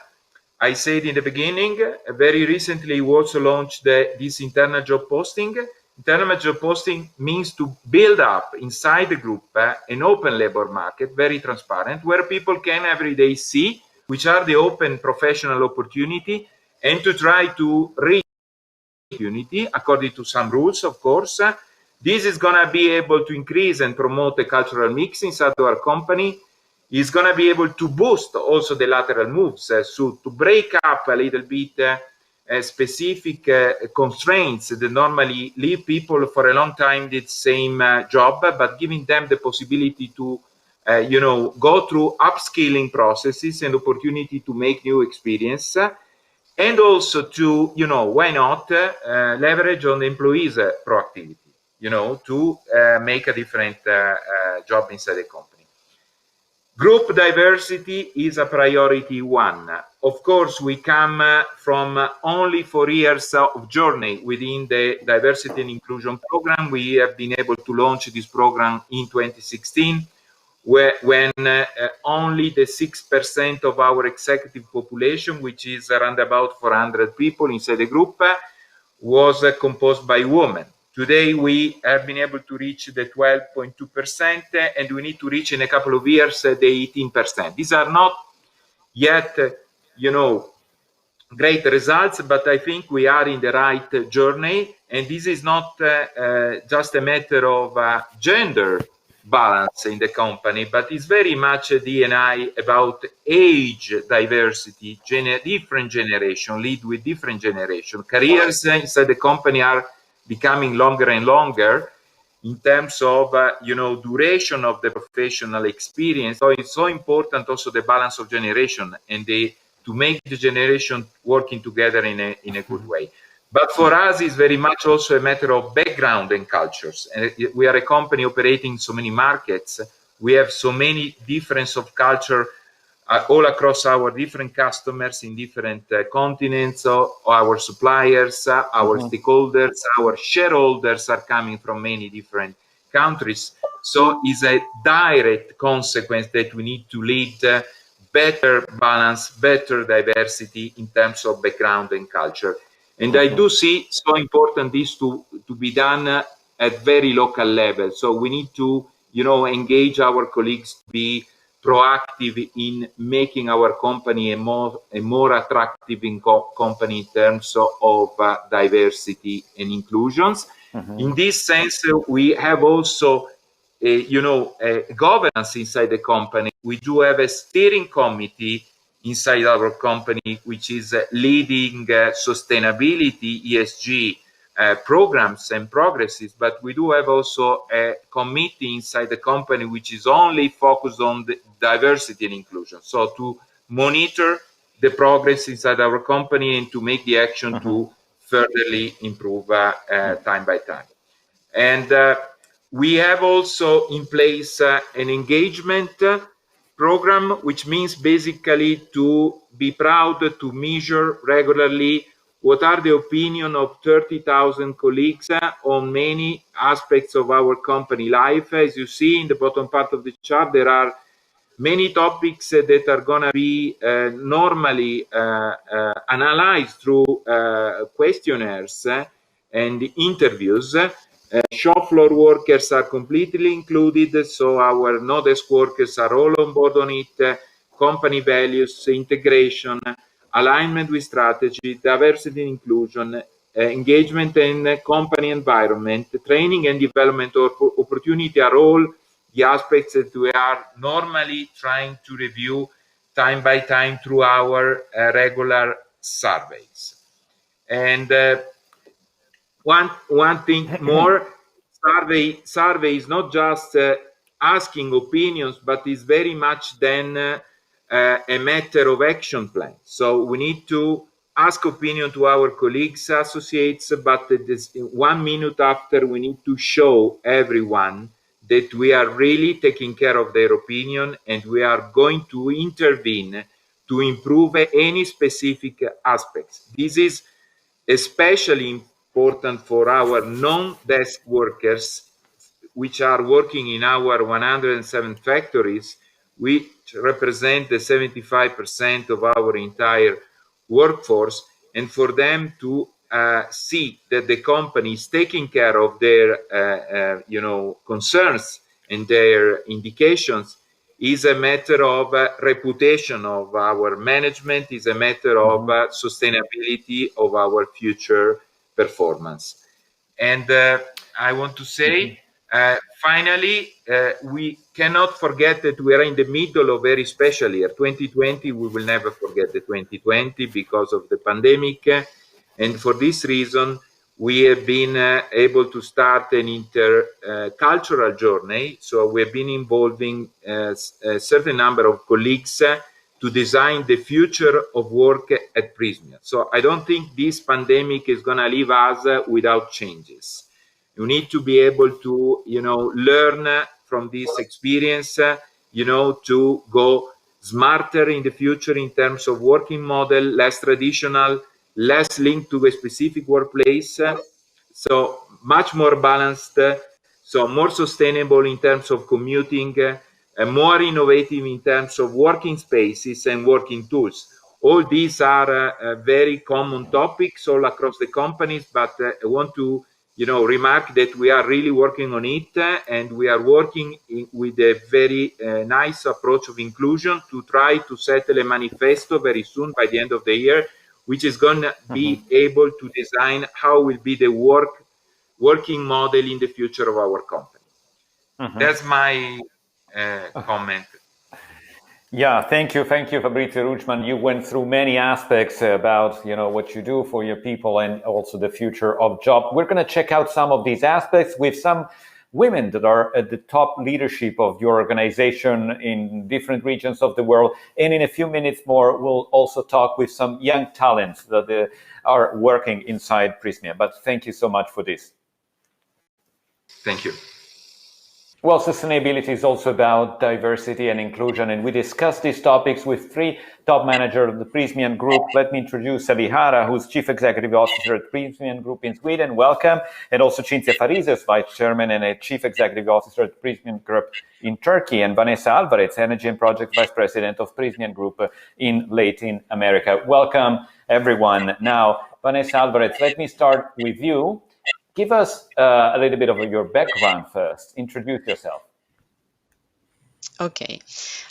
I said in the beginning, very recently we also launched this internal job posting. Internal job posting means to build up inside the group an open labor market, very transparent, where people can every day see which are the open professional opportunity and to try to reach opportunity according to some rules, of course. This is going to be able to increase and promote the cultural mix inside our company. Is going to be able to boost also the lateral moves, so to break up a little bit specific constraints that normally leave people for a long time the same job, but giving them the possibility to, you know, go through upskilling processes and opportunity to make new experience, and also to, you know, why not leverage on the employees' proactivity, you know, to make a different job inside the company. Group diversity is a priority one. of course, we come from only 4 years of journey within the diversity and inclusion program. We have been able to launch this program in 2016, when only the 6% of our executive population, which is around about 400 people inside the group, was composed by women. Today, we have been able to reach the 12.2%, and we need to reach in a couple of years the 18%. These are not yet, great results, but I think we are in the right journey. And this is not just a matter of gender balance in the company, but it's very much a D&I about age diversity, different generation, lead with different generation. Careers inside the company are becoming longer and longer in terms of duration of the professional experience. So it's so important also the balance of generation and to make the generation working together in a good way. But for us, it's very much also a matter of background and cultures. And we are a company operating in so many markets. We have so many differences of culture all across our different customers in different continents, our suppliers, our stakeholders, our shareholders are coming from many different countries. So it's a direct consequence that we need to lead better balance, better diversity in terms of background and culture. And I do see so important this to be done at very local level. So we need to, engage our colleagues to be proactive in making our company a more attractive company in terms of diversity and inclusions. In this sense, we have also governance inside the company. We do have a steering committee inside our company, which is leading sustainability, ESG programs and progresses, but we do have also a committee inside the company which is only focused on the diversity and inclusion. So to monitor the progress inside our company and to make the action to furtherly improve time by time. And we have also in place an engagement program, which means basically to be proud to measure regularly what are the opinion of 30,000 colleagues on many aspects of our company life. As you see in the bottom part of the chart, there are many topics that are going to be normally analyzed through questionnaires and interviews. Shop floor workers are completely included, so our no-desk workers are all on board on it. Company values, integration, alignment with strategy, diversity and inclusion, engagement in company environment, training and development opportunity are all the aspects that we are normally trying to review time by time through our regular surveys. And one thing more, survey is not just asking opinions, but is very much then a matter of action plan. So we need to ask opinion to our colleagues, associates, but this 1 minute after we need to show everyone that we are really taking care of their opinion and we are going to intervene to improve any specific aspects. This is especially important for our non-desk workers, which are working in our 107 factories, which represent the 75% of our entire workforce, and for them to see that the company is taking care of their concerns and their indications is a matter of reputation of our management, is a matter of sustainability of our future performance. And I want to say, finally, we cannot forget that we are in the middle of a very special year. 2020, we will never forget the 2020 because of the pandemic. And for this reason, we have been able to start an intercultural journey. So we have been involving a certain number of colleagues to design the future of work at Prysmian. So I don't think this pandemic is going to leave us without changes. You need to be able to, learn from this experience, to go smarter in the future in terms of working model, less traditional, less linked to a specific workplace. So much more balanced, so more sustainable in terms of commuting, more innovative in terms of working spaces and working tools. All these are very common topics all across the companies, but I want to remark that we are really working on it, and we are working with a very nice approach of inclusion to try to settle a manifesto very soon by the end of the year, which is going to be able to design how will be the working model in the future of our company. That's my comment.
Yeah, thank you, Fabrizio Ruchman. You went through many aspects about what you do for your people and also the future of job. We're going to check out some of these aspects with some women that are at the top leadership of your organization in different regions of the world. And in a few minutes more, we'll also talk with some young talents that are working inside Prysmian. But thank you so much for this.
Thank you.
Well, sustainability is also about diversity and inclusion, and we discussed these topics with three top managers of the Prysmian Group. Let me introduce Salihara, who's Chief Executive Officer at Prysmian Group in Sweden. Welcome. And also Cinzia Farises, Vice Chairman and a Chief Executive Officer at Prysmian Group in Turkey, and Vanessa Alvarez, Energy and Project Vice President of Prysmian Group in Latin America. Welcome, everyone. Now, Vanessa Alvarez, let me start with you. Give us a little bit of your background first. Introduce yourself.
Okay.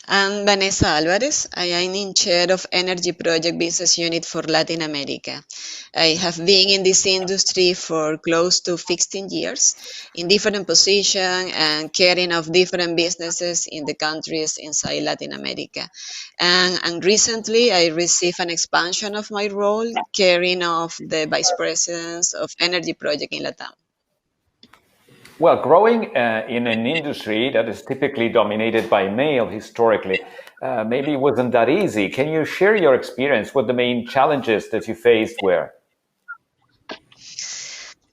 I'm Vanessa Alvarez. I am in chair of Energy Project Business Unit for Latin America. I have been in this industry for close to 15 years in different positions and caring of different businesses in the countries inside Latin America. And recently I received an expansion of my role, caring of the Vice Presidents of Energy Project in Latam.
Well, growing in an industry that is typically dominated by male historically, maybe it wasn't that easy. Can you share your experience? What the main challenges that you faced were?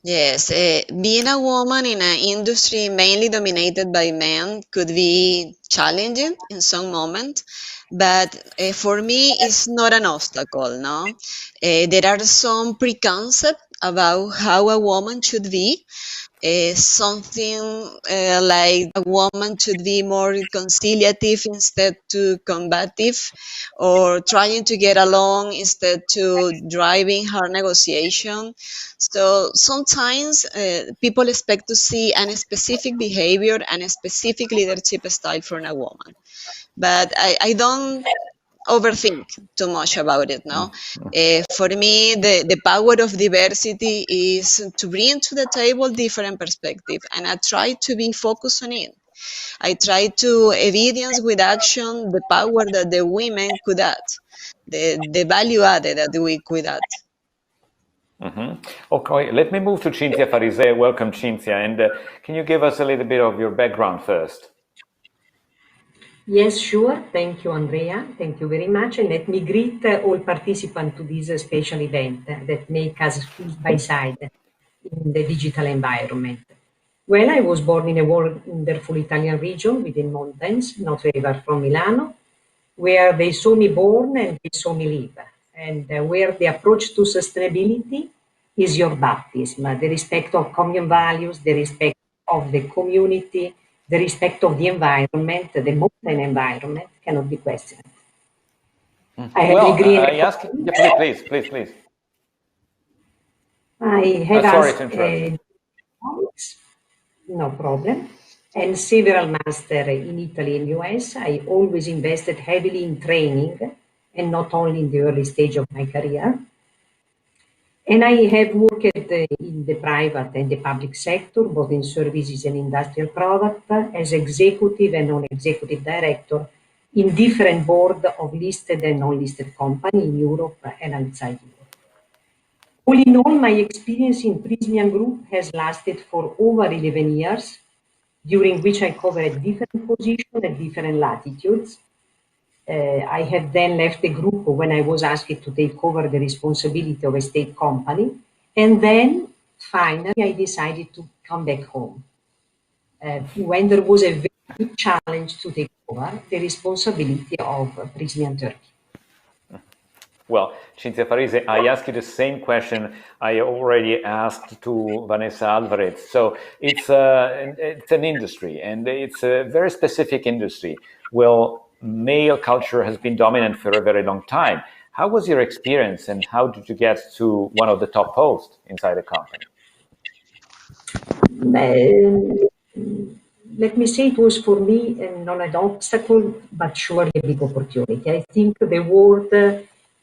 Yes, being a woman in an industry mainly dominated by men could be challenging in some moment, but for me, it's not an obstacle, no? There are some preconcepts about how a woman should be. Something like a woman should be more conciliative instead to combative, or trying to get along instead to driving hard negotiation. So sometimes people expect to see a specific behavior and a specific leadership style from a woman, but I don't overthink too much about it, no? For me, the power of diversity is to bring to the table different perspectives, and I try to be focused on it. I try to evidence with action the power that the women could add, the value added that we could add.
Okay, let me move to Cinzia Farise. Welcome, Cinzia. And can you give us a little bit of your background first?
Yes, sure. Thank you, Andrea. Thank you very much. And let me greet all participants to this special event that make us feel by side in the digital environment. Well, I was born in a wonderful Italian region within mountains, not very far from Milano, where they saw me born and they saw me live, and where the approach to sustainability is your baptism, the respect of common values, the respect of the community, the respect of the environment, the mountain environment cannot be questioned. I have a degree.
I ask, yeah, please.
I have
sorry
asked,
to interrupt.
No problem. And several masters in Italy and US. I always invested heavily in training, and not only in the early stage of my career. And I have worked in the private and the public sector, both in services and industrial product, as executive and non-executive director in different boards of listed and non-listed companies in Europe and outside Europe. All in all, my experience in Prysmian Group has lasted for over 11 years, during which I covered different positions at different latitudes. I have then left the group when I was asked to take over the responsibility of a state company. And then finally, I decided to come back home. When there was a very big challenge to take over the responsibility of Prysmian Turkey.
Well, Cinzia Farise, I ask you the same question I already asked to Vanessa Alvarez. So it's an industry, and it's a very specific industry. Well, male culture has been dominant for a very long time. How was your experience, and how did you get to one of the top posts inside the company?
Let me say it was for me not an obstacle, but surely a big opportunity. I think the world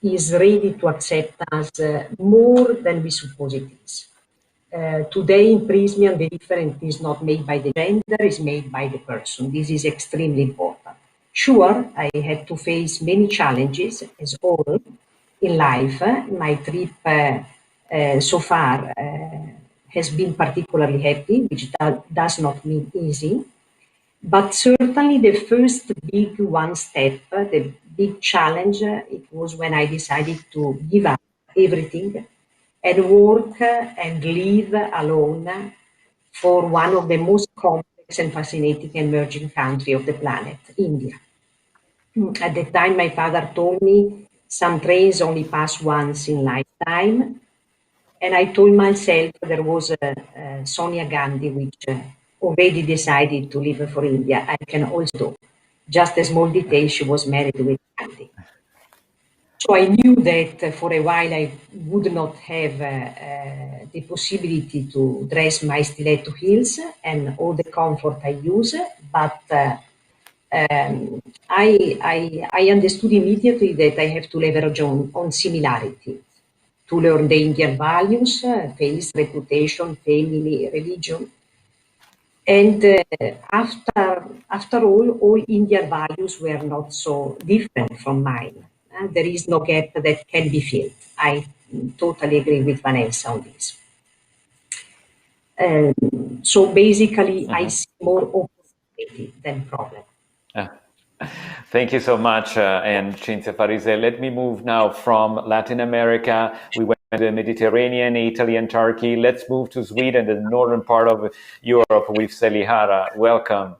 is ready to accept us more than we suppose it is. Today in Prysmian, the difference is not made by the gender, is made by the person. This is extremely important. Sure, I had to face many challenges, as all in life. My trip so far has been particularly happy, which does not mean easy. But certainly the first big one step, the big challenge, it was when I decided to give up everything and work and live alone for one of the most complex and fascinating emerging country of the planet, India. At the time, my father told me some trains only pass once in lifetime. And I told myself there was Sonia Gandhi, which already decided to leave for India. I can also do. Just a small detail, she was married with Gandhi. So I knew that for a while I would not have the possibility to dress my stiletto heels and all the comfort I use, but I understood immediately that I have to leverage on similarity to learn the Indian values, faith, reputation, family, religion. And after all Indian values were not so different from mine. There is no gap that can be filled. I totally agree with Vanessa on this. So basically, I see more opportunity than problem.
Thank you so much, and Cinzia Farise. Let me move now from Latin America. We went to the Mediterranean, Italy, and Turkey. Let's move to Sweden, the northern part of Europe, with Selihara. Welcome.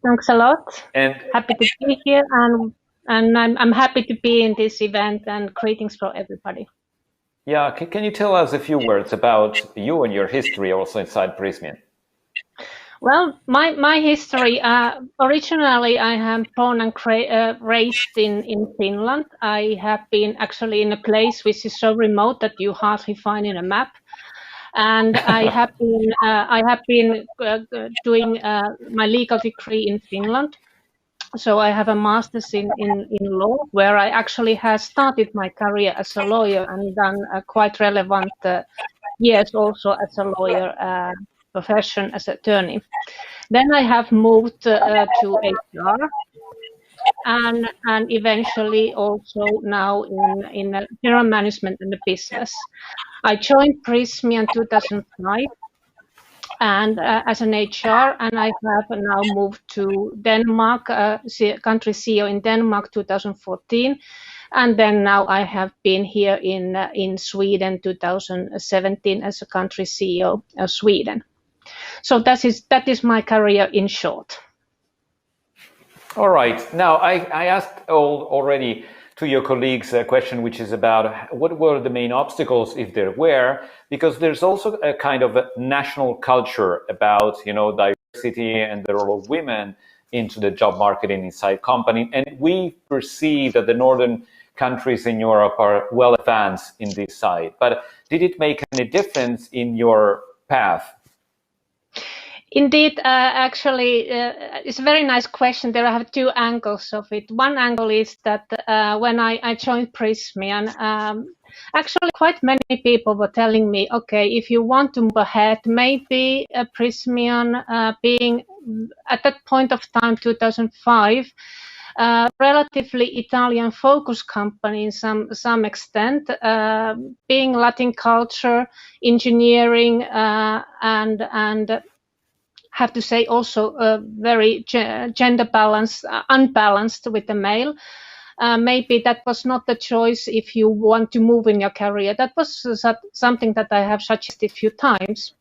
Thanks a lot.
And
happy to be here, and I'm happy to be in this event. And greetings for everybody.
Yeah, can you tell us a few words about you and your history also inside Prysmian?
Well, my history, originally I am born and raised in Finland. I have been actually in a place which is so remote that you hardly find in a map. And I have been doing my legal degree in Finland. So I have a master's in law, where I actually have started my career as a lawyer and done quite relevant years also as a lawyer profession as an attorney. Then I have moved to HR and eventually also now in general management and the business. I joined Prysmian in 2005 and as an HR, and I have now moved to Denmark, country CEO in Denmark 2014. And then now I have been here in Sweden 2017 as a country CEO of Sweden. So that is my career in short.
All right. Now, I asked already to your colleagues a question which is about what were the main obstacles, if there were, because there's also a kind of a national culture about, diversity and the role of women into the job market inside company. And we perceive that the northern countries in Europe are well advanced in this side. But did it make any difference in your path?
Indeed, actually, it's a very nice question. There are two angles of it. One angle is that when I joined Prysmian, actually quite many people were telling me, okay, if you want to move ahead, maybe Prysmian being at that point of time, 2005, relatively Italian focused company in some extent, being Latin culture, engineering, and have to say also very gender balanced, unbalanced with the male. Maybe that was not the choice if you want to move in your career. That was something that I have suggested a few times.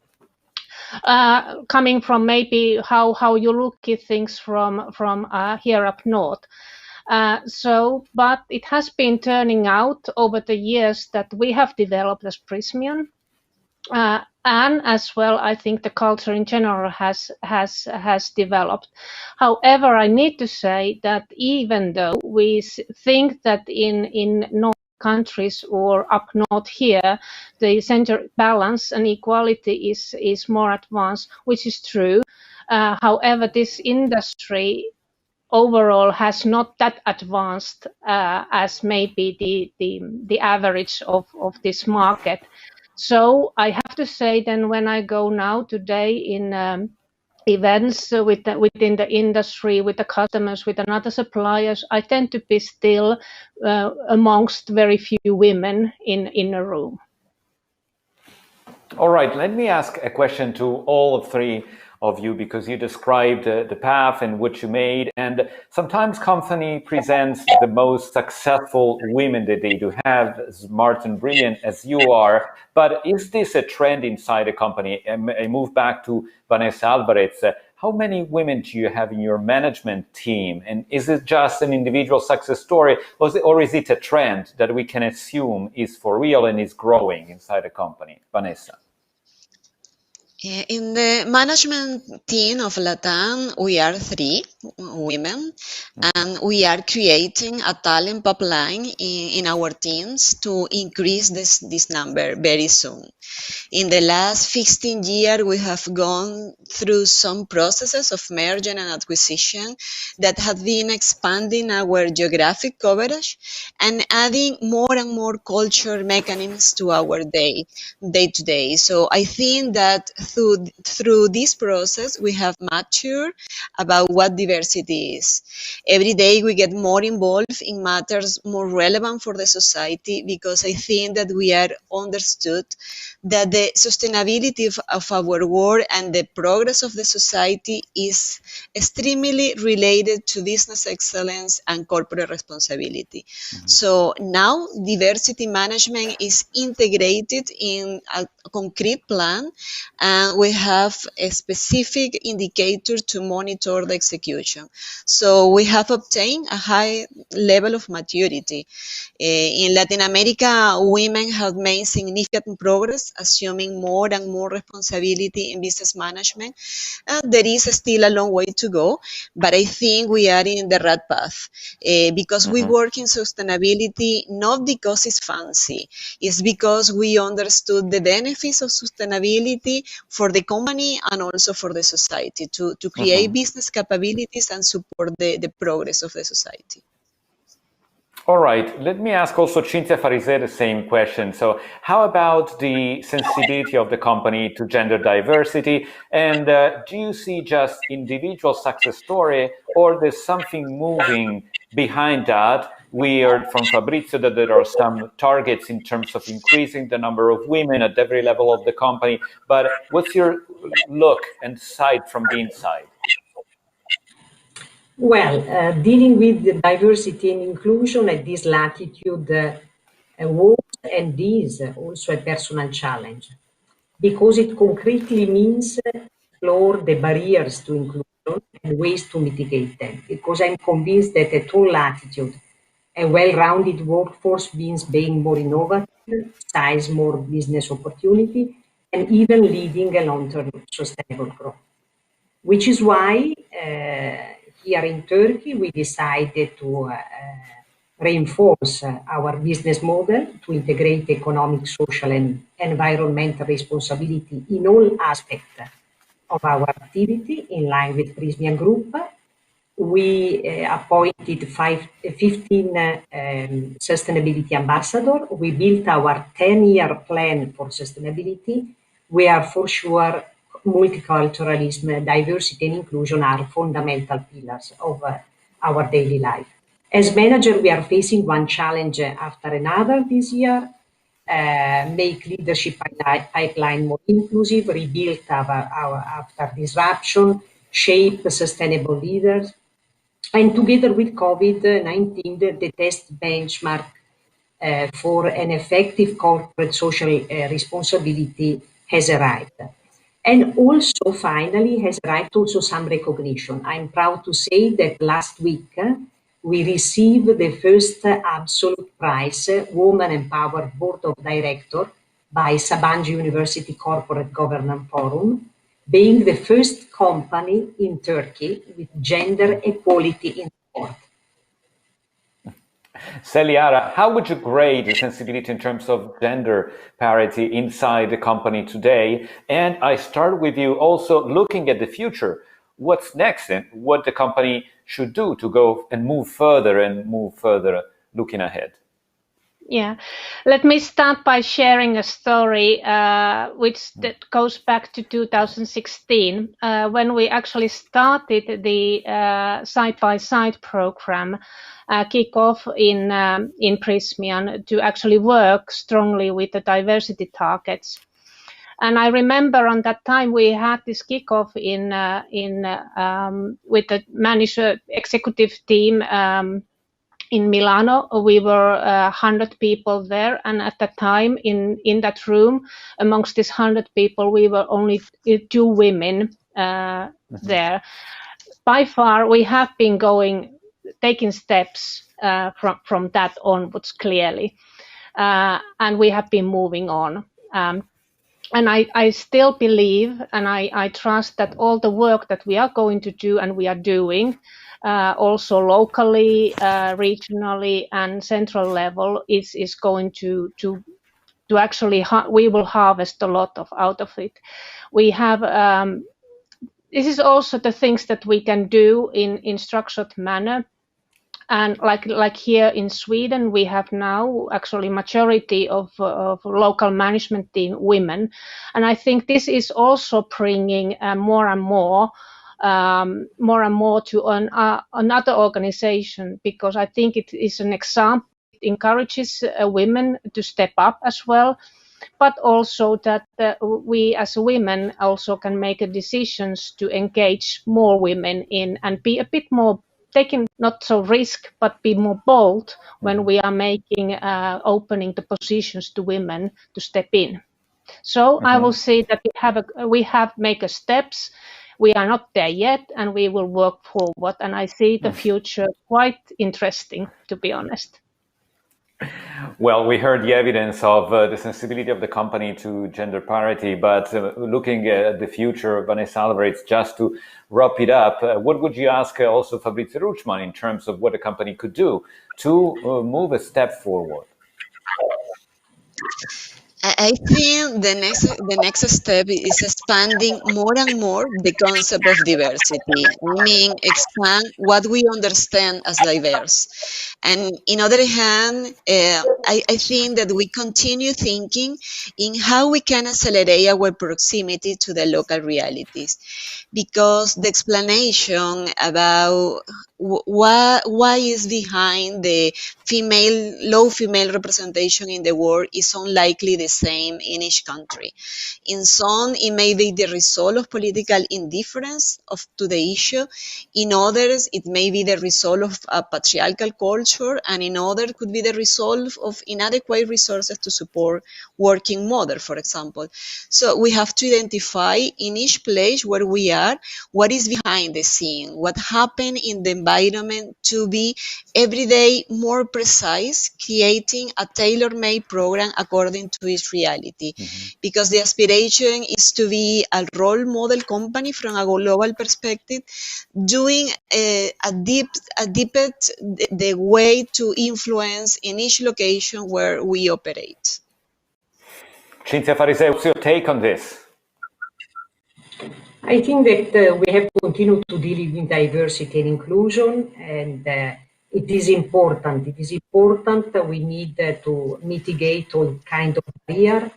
coming from maybe how you look at things from here up north. But it has been turning out over the years that we have developed as Prysmian, and as well, I think the culture in general has developed. However, I need to say that even though we think that in North countries or up north here, the gender balance and equality is more advanced, which is true. However, this industry overall has not that advanced as maybe the average of this market. So I have to say then when I go now today in events within the industry, with the customers, with another suppliers, I tend to be still amongst very few women in a room.
All right, let me ask a question to all three of you, because you described the path in which you made, and sometimes company presents the most successful women that they do have, smart and brilliant as you are. But is this a trend inside a company? I move back to Vanessa Alvarez. How many women do you have in your management team? And is it just an individual success story, or is it a trend that we can assume is for real and is growing inside a company? Vanessa.
In the management team of Latam, we are 3 women, and we are creating a talent pipeline in our teams to increase this number very soon. In the last 15 years, we have gone through some processes of merger and acquisition that have been expanding our geographic coverage and adding more and more culture mechanisms to our day-to-day. So I think that through this process, we have matured about what diversity is. Every day we get more involved in matters more relevant for the society, because I think that we are understood that the sustainability of our work and the progress of the society is extremely related to business excellence and corporate responsibility. So now diversity management is integrated in a concrete plan, and we have a specific indicator to monitor the execution. So we have obtained a high level of maturity. In Latin America, women have made significant progress, assuming more and more responsibility in business management. There is still a long way to go, but I think we are in the right path, because we work in sustainability not because it's fancy, it's because we understood the benefits of sustainability for the company and also for the society, to create business capabilities and support the progress of the society.
All right, let me ask also Cinzia Farise the same question. So how about the sensibility of the company to gender diversity? And do you see just individual success story, or there's something moving behind that? We heard from Fabrizio that there are some targets in terms of increasing the number of women at every level of the company. But what's your look and sight from the inside?
Well, dealing with the diversity and inclusion at this latitude was and is also a personal challenge, because it concretely means explore the barriers to inclusion and ways to mitigate them, because I'm convinced that at all latitude, a well-rounded workforce means being more innovative, size more business opportunity, and even leading a long-term sustainable growth. Which is why here in Turkey, we decided to reinforce our business model to integrate economic, social, and environmental responsibility in all aspects of our activity in line with Prysmian Group. We appointed 15 sustainability ambassadors. We built our 10-year plan for sustainability, where for sure multiculturalism, diversity, and inclusion are fundamental pillars of our daily life. As manager, we are facing one challenge after another this year. Make leadership pipeline more inclusive, rebuild after disruption, shape sustainable leaders. And together with COVID-19, the test benchmark for an effective corporate social responsibility has arrived. And also, finally, has arrived also some recognition. I'm proud to say that last week we received the first absolute prize, Woman Empowered Board of Director by Sabancı University Corporate Governance Forum, being the first company in Turkey with gender equality in the board.
Celiara, how would you grade the sensibility in terms of gender parity inside the company today? And I start with you also looking at the future. What's next and what the company should do to go and move further looking ahead?
Yeah, let me start by sharing a story which that goes back to 2016 when we actually started the side-by-side program kick-off in Prysmian to actually work strongly with the diversity targets. And I remember on that time we had this kickoff with the manager executive team in Milano. We were 100 people there, and at that time in that room, amongst this 100 people, we were only 2 women there. By far, we have been taking steps from that onwards clearly, and we have been moving on. And I still believe and I trust that all the work that we are going to do and we are doing also locally, regionally and central level is going to actually we will harvest a lot out of it. We have this is also the things that we can do in structured manner. And like here in Sweden, we have now actually majority of local management team women, and I think this is also bringing more and more to another organization, because I think it is an example. It encourages women to step up as well, but also that we as women also can make decisions to engage more women in and be a bit more taking not so risk, but be more bold when we are making opening the positions to women to step in. So I will say that we have make steps. We are not there yet, and we will work forward. And I see the future quite interesting, to be honest.
Well, we heard the evidence of the sensibility of the company to gender parity, but looking at the future, Vanessa Alvarez, just to wrap it up, what would you ask also Fabrizio Ruchman in terms of what the company could do to move a step forward?
I think the next step is expanding more and more the concept of diversity. I mean, expand what we understand as diverse. And in other hand, I think that we continue thinking in how we can accelerate our proximity to the local realities, because the explanation about why is behind the low female representation in the world is unlikely the same in each country. In some, it may be the result of political indifference to the issue. In others, it may be the result of a patriarchal culture, and in others, could be the result of inadequate resources to support working mother, for example. So we have to identify in each place where we are, what is behind the scene, what happened in the environment to be every day more precise, creating a tailor-made program according to its reality. Because the aspiration is to be a role model company from a global perspective, doing a deepest the way to influence in each location where we operate.
Cinzia Farisei, what's your take on this?
I think that we have to continue to deal with diversity and inclusion, and it is important. It is important that we need to mitigate all kind of barrier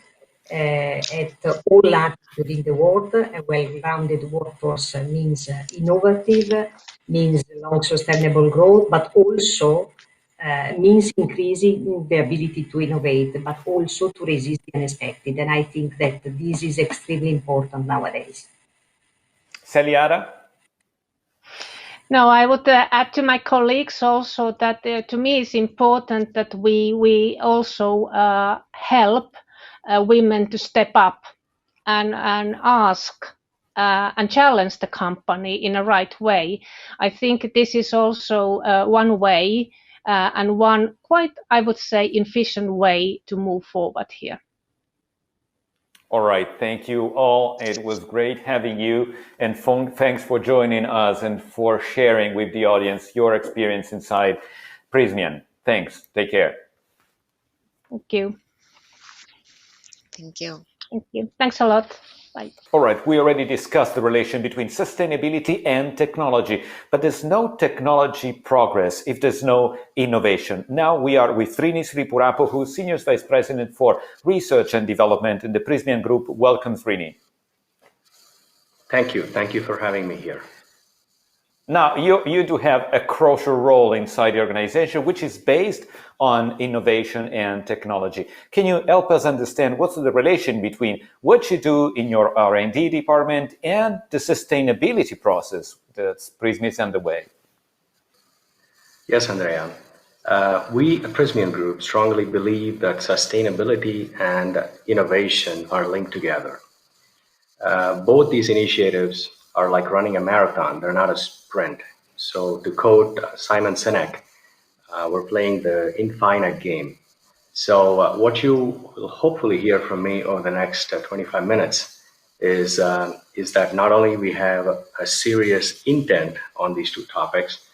at all levels within the world. A well-rounded workforce means innovative, means long sustainable growth, but also means increasing the ability to innovate, but also to resist the unexpected. And I think that this is extremely important nowadays.
Celiara?
No, I would add to my colleagues also that to me it's important that we also help women to step up and ask and challenge the company in a right way. I think this is also one way and one quite, I would say, efficient way to move forward here.
All right, thank you all. It was great having you, and thanks for joining us and for sharing with the audience your experience inside Prysmian. Thanks. Take care.
Thank you.
Thank you.
Thank you. Thanks a lot. Bye.
All right, we already discussed the relation between sustainability and technology, but there's no technology progress if there's no innovation. Now we are with Srini Sripurapu, who's Senior Vice President for Research and Development in the Prysmian Group. Welcome, Srini.
Thank you. Thank you for having me here.
Now, you do have a crucial role inside the organization, which is based on innovation and technology. Can you help us understand what's the relation between what you do in your R&D department and the sustainability process that Prysmian is underway?
Yes, Andrea. We at Prysmian Group strongly believe that sustainability and innovation are linked together. Both these initiatives are like running a marathon. They're not a sprint. So to quote Simon Sinek, we're playing the infinite game. So what you will hopefully hear from me over the next 25 minutes is that not only we have a serious intent on these two topics,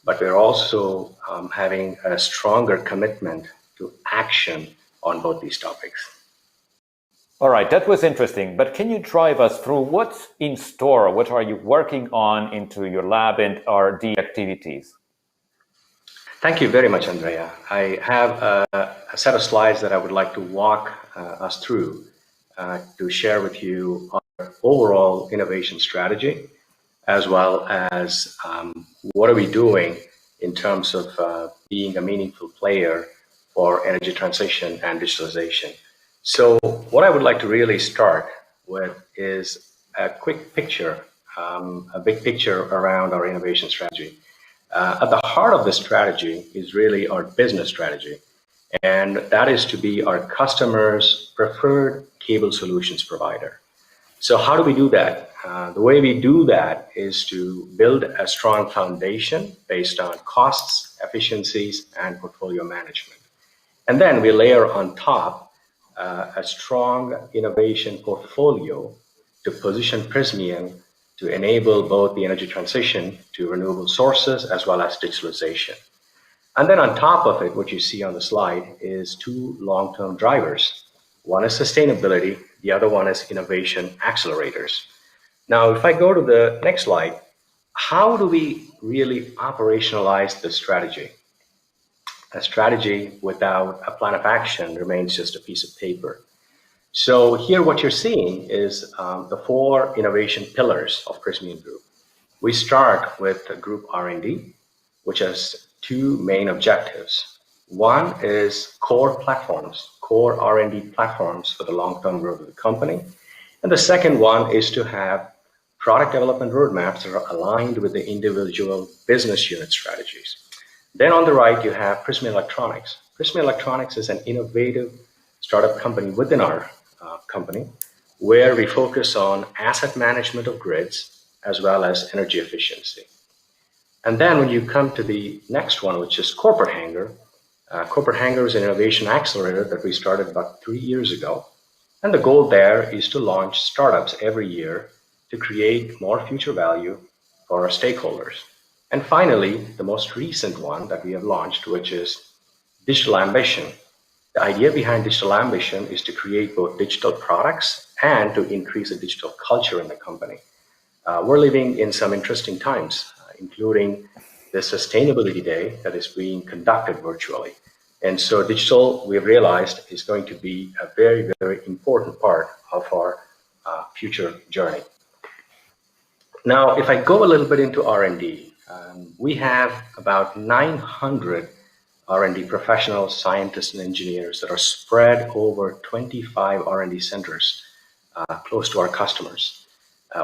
but we're also having a stronger commitment to action on both these topics.
All right, that was interesting, but can you drive us through what's in store? What are you working on into your lab and R&D activities?
Thank you very much, Andrea. I have a set of slides that I would like to walk us through to share with you our overall innovation strategy, as well as what are we doing in terms of being a meaningful player for energy transition and digitalization. So what I would like to really start with is a quick picture, a big picture around our innovation strategy. At the heart of this strategy is really our business strategy, and that is to be our customers' preferred cable solutions provider. So how do we do that? The way we do that is to build a strong foundation based on costs, efficiencies, and portfolio management. And then we layer on top a strong innovation portfolio to position Prysmian to enable both the energy transition to renewable sources as well as digitalization. And then on top of it, what you see on the slide is two long-term drivers. One is sustainability, the other one is innovation accelerators. Now, if I go to the next slide, how do we really operationalize this strategy? A strategy without a plan of action remains just a piece of paper. So here what you're seeing is the four innovation pillars of Prysmian Group. We start with Group R&D, which has two main objectives. One is core platforms, core R&D platforms for the long-term growth of the company. And the second one is to have product development roadmaps that are aligned with the individual business unit strategies. Then on the right, you have Prysmian Electronics. Prysmian Electronics is an innovative startup company within our company, where we focus on asset management of grids as well as energy efficiency. And then when you come to the next one, which is Corporate Hangar, Corporate Hangar is an innovation accelerator that we started about 3 years ago. And the goal there is to launch startups every year to create more future value for our stakeholders. And finally, the most recent one that we have launched, which is Digital Ambition. The idea behind Digital Ambition is to create both digital products and to increase the digital culture in the company. We're living in some interesting times, including the Sustainability Day that is being conducted virtually. And so digital, we've realized, is going to be a very, very important part of our future journey. Now, if I go a little bit into R&D, we have about 900 R&D professionals, scientists, and engineers that are spread over 25 R&D centers close to our customers.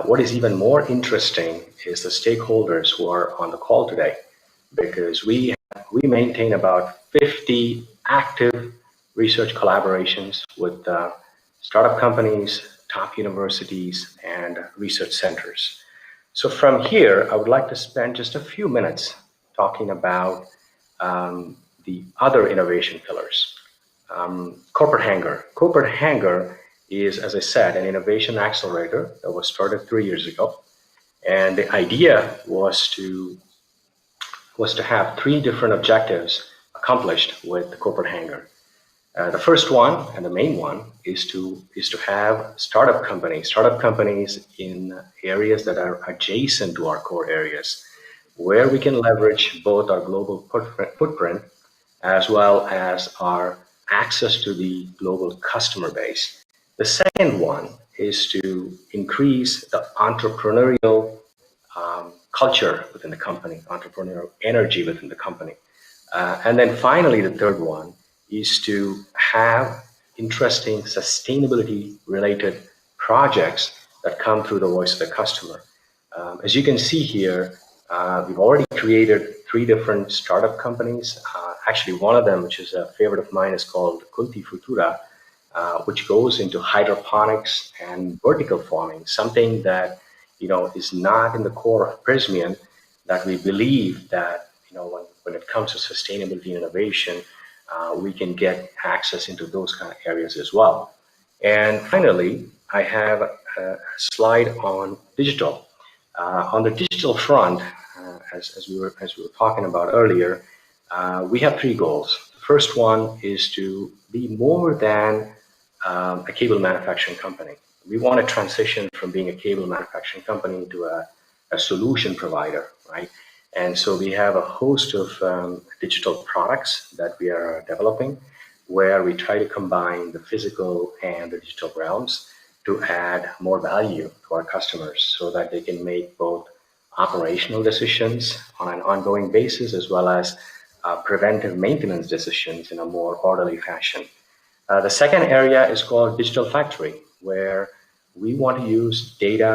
What is even more interesting is the stakeholders who are on the call today, because we maintain about 50 active research collaborations with startup companies, top universities, and research centers. So from here, I would like to spend just a few minutes talking about the other innovation pillars. Corporate Hangar. Corporate Hangar is, as I said, an innovation accelerator that was started 3 years ago. And the idea was to have 3 different objectives accomplished with the Corporate Hangar. The first one, and the main one, is to have startup companies in areas that are adjacent to our core areas, where we can leverage both our global footprint as well as our access to the global customer base. The second one is to increase the entrepreneurial culture within the company, entrepreneurial energy within the company. And then finally, the third one is to have interesting sustainability related projects that come through the voice of the customer. As you can see here, we've already created 3 different startup companies. Actually, one of them, which is a favorite of mine, is called Culti Futura, which goes into hydroponics and vertical farming, something that is not in the core of Prysmian, that we believe that when it comes to sustainability and innovation, we can get access into those kind of areas as well. And finally, I have a slide on digital. On the digital front, as we were talking about earlier, we have 3 goals. The first one is to be more than a cable manufacturing company. We want to transition from being a cable manufacturing company to a solution provider, right? And so we have a host of digital products that we are developing, where we try to combine the physical and the digital realms to add more value to our customers, so that they can make both operational decisions on an ongoing basis, as well as preventive maintenance decisions in a more orderly fashion. The second area is called Digital Factory, where we want to use data,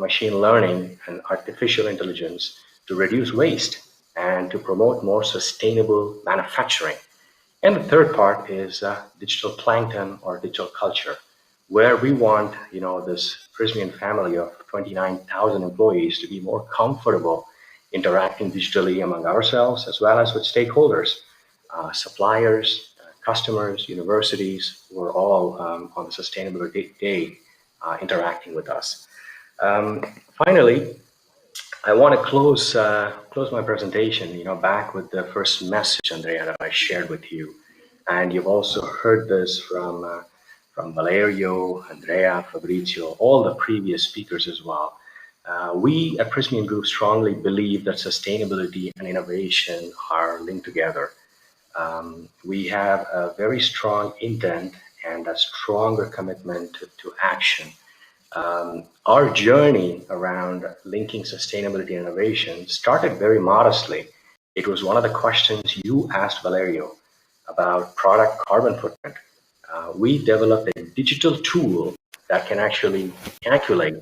machine learning, and artificial intelligence to reduce waste and to promote more sustainable manufacturing. And the third part is digital plankton or digital culture, where we want this Prysmian family of 29,000 employees to be more comfortable interacting digitally among ourselves, as well as with stakeholders, suppliers, customers, universities, who are all on the Sustainability Day interacting with us. Finally, I want to close my presentation, back with the first message, Andrea, that I shared with you. And you've also heard this from Valerio, Andrea, Fabrizio, all the previous speakers as well. We at Prysmian Group strongly believe that sustainability and innovation are linked together. We have a very strong intent and a stronger commitment to action. Our journey around linking sustainability and innovation started very modestly. It was one of the questions you asked Valerio about product carbon footprint. We developed a digital tool that can actually calculate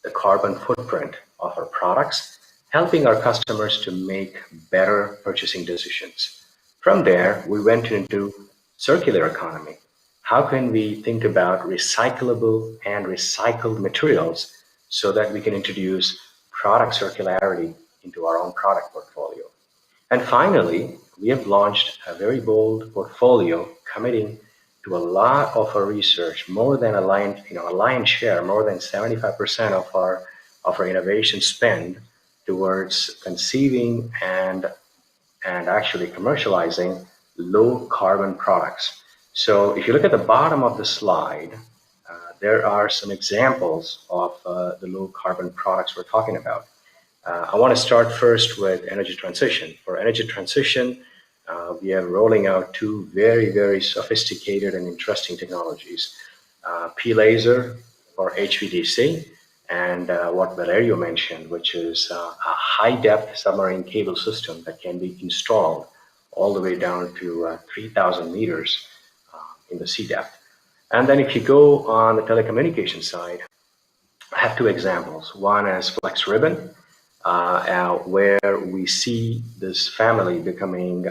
the carbon footprint of our products, helping our customers to make better purchasing decisions. From there, we went into circular economy. How can we think about recyclable and recycled materials so that we can introduce product circularity into our own product portfolio? And finally, we have launched a very bold portfolio committing to a lot of our research, more than a lion's share, more than 75% of our innovation spend towards conceiving and actually commercializing low carbon products. So if you look at the bottom of the slide, there are some examples of the low carbon products we're talking about. I want to start first with energy transition. For energy transition, we are rolling out 2 very, very sophisticated and interesting technologies. P-Laser for HVDC, and what Valerio mentioned, which is a high-depth submarine cable system that can be installed all the way down to 3,000 meters in the sea depth. And then if you go on the telecommunication side, I have 2 examples. One is Flex Ribbon, where we see this family becoming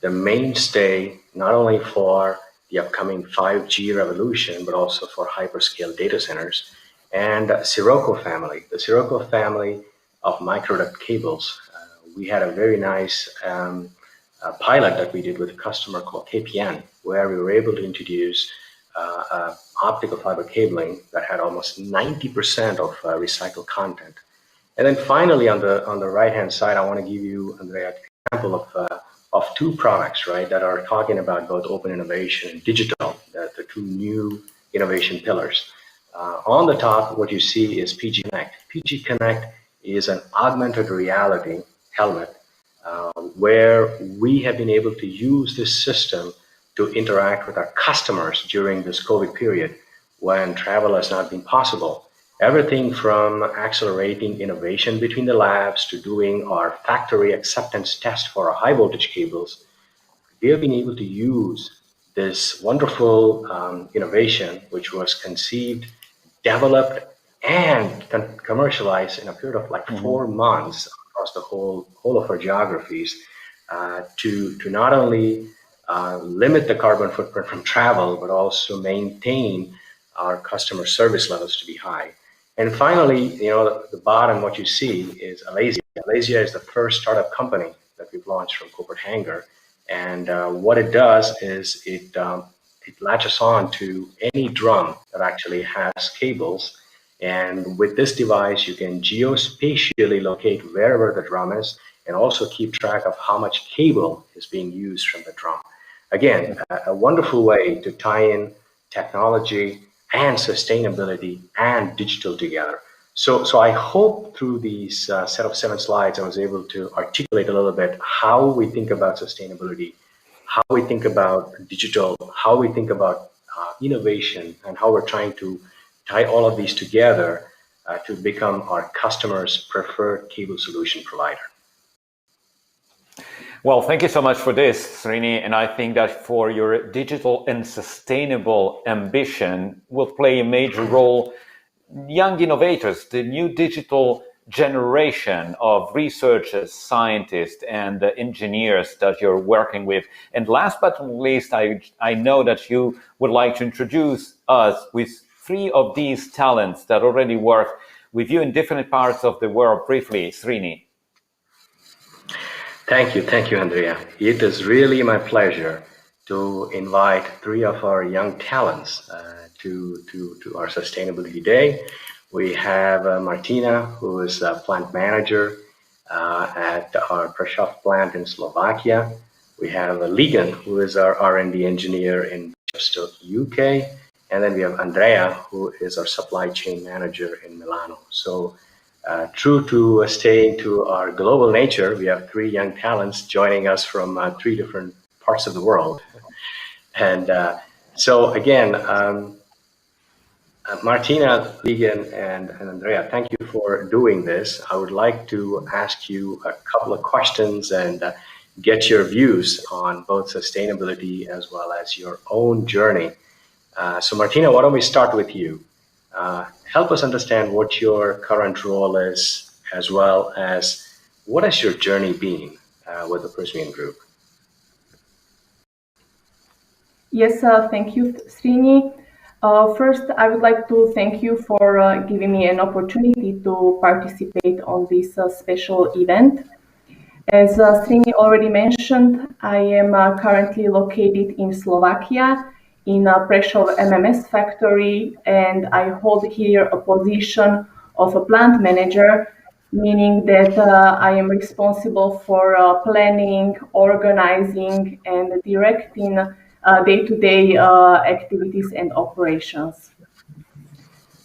the mainstay, not only for the upcoming 5G revolution, but also for hyperscale data centers. And Sirocco family, the Sirocco family of microduct cables. We had a very nice pilot that we did with a customer called KPN, where we were able to introduce optical fiber cabling that had almost 90% of recycled content. And then finally, on the right-hand side, I want to give you, Andrea, an example of two products, right, that are talking about both open innovation and digital, the two new innovation pillars. On the top, what you see is PG Connect. PG Connect is an augmented reality helmet where we have been able to use this system to interact with our customers during this COVID period when travel has not been possible. Everything from accelerating innovation between the labs to doing our factory acceptance test for our high voltage cables, we have been able to use this wonderful innovation, which was conceived, developed, and commercialized in a period of like 4 months across the whole of our geographies, to not only limit the carbon footprint from travel, but also maintain our customer service levels to be high. And finally, you know, the bottom, what you see is Alasia. Alasia is the first startup company that we've launched from corporate hangar. And what it does is it latches on to any drum that actually has cables. And with this device, you can geospatially locate wherever the drum is and also keep track of how much cable is being used from the drum. Again, a wonderful way to tie in technology and sustainability and digital together. So I hope through these set of 7 slides, I was able to articulate a little bit how we think about sustainability, how we think about digital, how we think about innovation, and how we're trying to tie all of these together to become our customers' preferred cable solution provider.
Well, thank you so much for this, Srini. And I think that for your digital and sustainable ambition will play a major role. Young innovators, the new digital generation of researchers, scientists, and engineers that you're working with. And last but not least, I know that you would like to introduce us with 3 of these talents that already work with you in different parts of the world briefly, Srini.
Thank you, Andrea. It is really my pleasure to invite 3 of our young talents to our Sustainability Day. We have Martina, who is a plant manager at our Prešov plant in Slovakia. We have Ligan, who is our R&D engineer in Stoke, UK. And then we have Andrea, who is our supply chain manager in Milano. So true to staying to our global nature, we have 3 young talents joining us from 3 different parts of the world. And so again, Martina, Ligan, and Andrea, thank you for doing this. I would like to ask you a couple of questions and get your views on both sustainability as well as your own journey. So Martina, why don't we start with you? Help us understand what your current role is, as well as what has your journey been with the Prysmian Group?
Yes, thank you, Srini. First, I would like to thank you for giving me an opportunity to participate on this special event. As Srini already mentioned, I am currently located in Slovakia, in Prešov MMS factory, and I hold here a position of a plant manager, meaning that I am responsible for planning, organizing, and directing day-to-day activities and operations.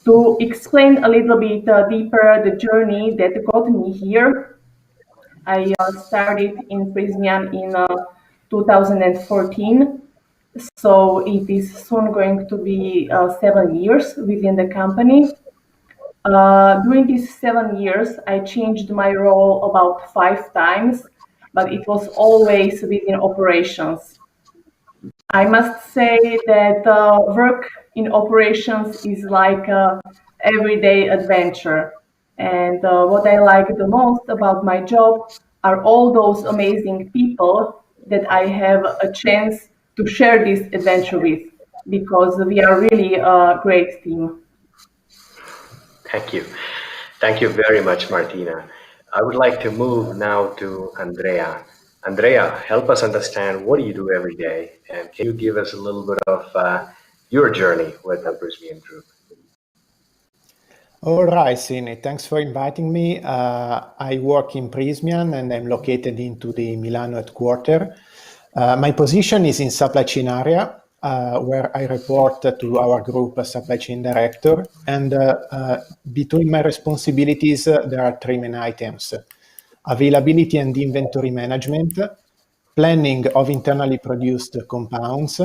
To explain a little bit deeper the journey that got me here, I started in Prysmian in 2014. So it is soon going to be 7 years within the company. During these 7 years, I changed my role about 5 times, but it was always within operations. I must say that work in operations is like an everyday adventure. And what I like the most about my job are all those amazing people that I have a chance to share this adventure with, because we are really a great team.
Thank you. Thank you very much, Martina. I would like to move now to Andrea. Andrea, help us understand, what do you do every day? And can you give us a little bit of your journey with the Prysmian Group?
All right, Sine, thanks for inviting me. I work in Prysmian and I'm located into the Milano headquarters. My position is in supply chain area, where I report to our group supply chain director. And between my responsibilities, there are three main items: availability and inventory management, planning of internally produced compounds,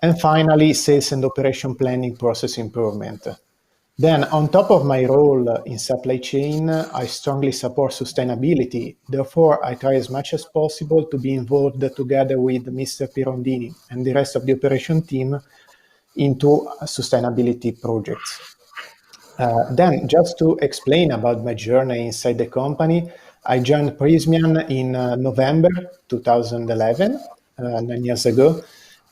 and finally, sales and operation planning process improvement. Then, on top of my role in supply chain, I strongly support sustainability. Therefore, I try as much as possible to be involved together with Mr. Pirondini and the rest of the operation team into sustainability projects. Then, just to explain about my journey inside the company, I joined Prysmian in November 2011, 9 years ago,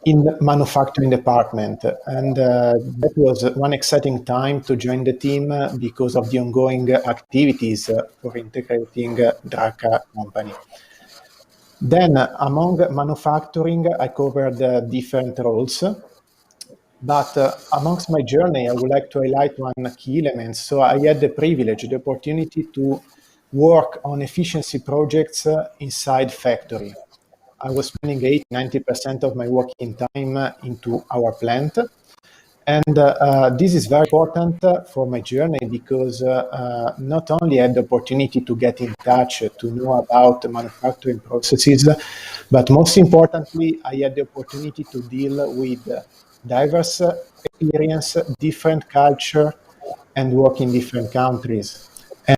in the manufacturing department. And that was one exciting time to join the team because of the ongoing activities for integrating drug company. Then among manufacturing, I covered different roles. But amongst my journey, I would like to highlight one key element. So I had the privilege, the opportunity to work on efficiency projects inside factory. I was spending 80–90% of my working time into our plant. And this is very important for my journey because not only I had the opportunity to get in touch, to know about manufacturing processes, but most importantly, I had the opportunity to deal with diverse experience, different culture, and work in different countries.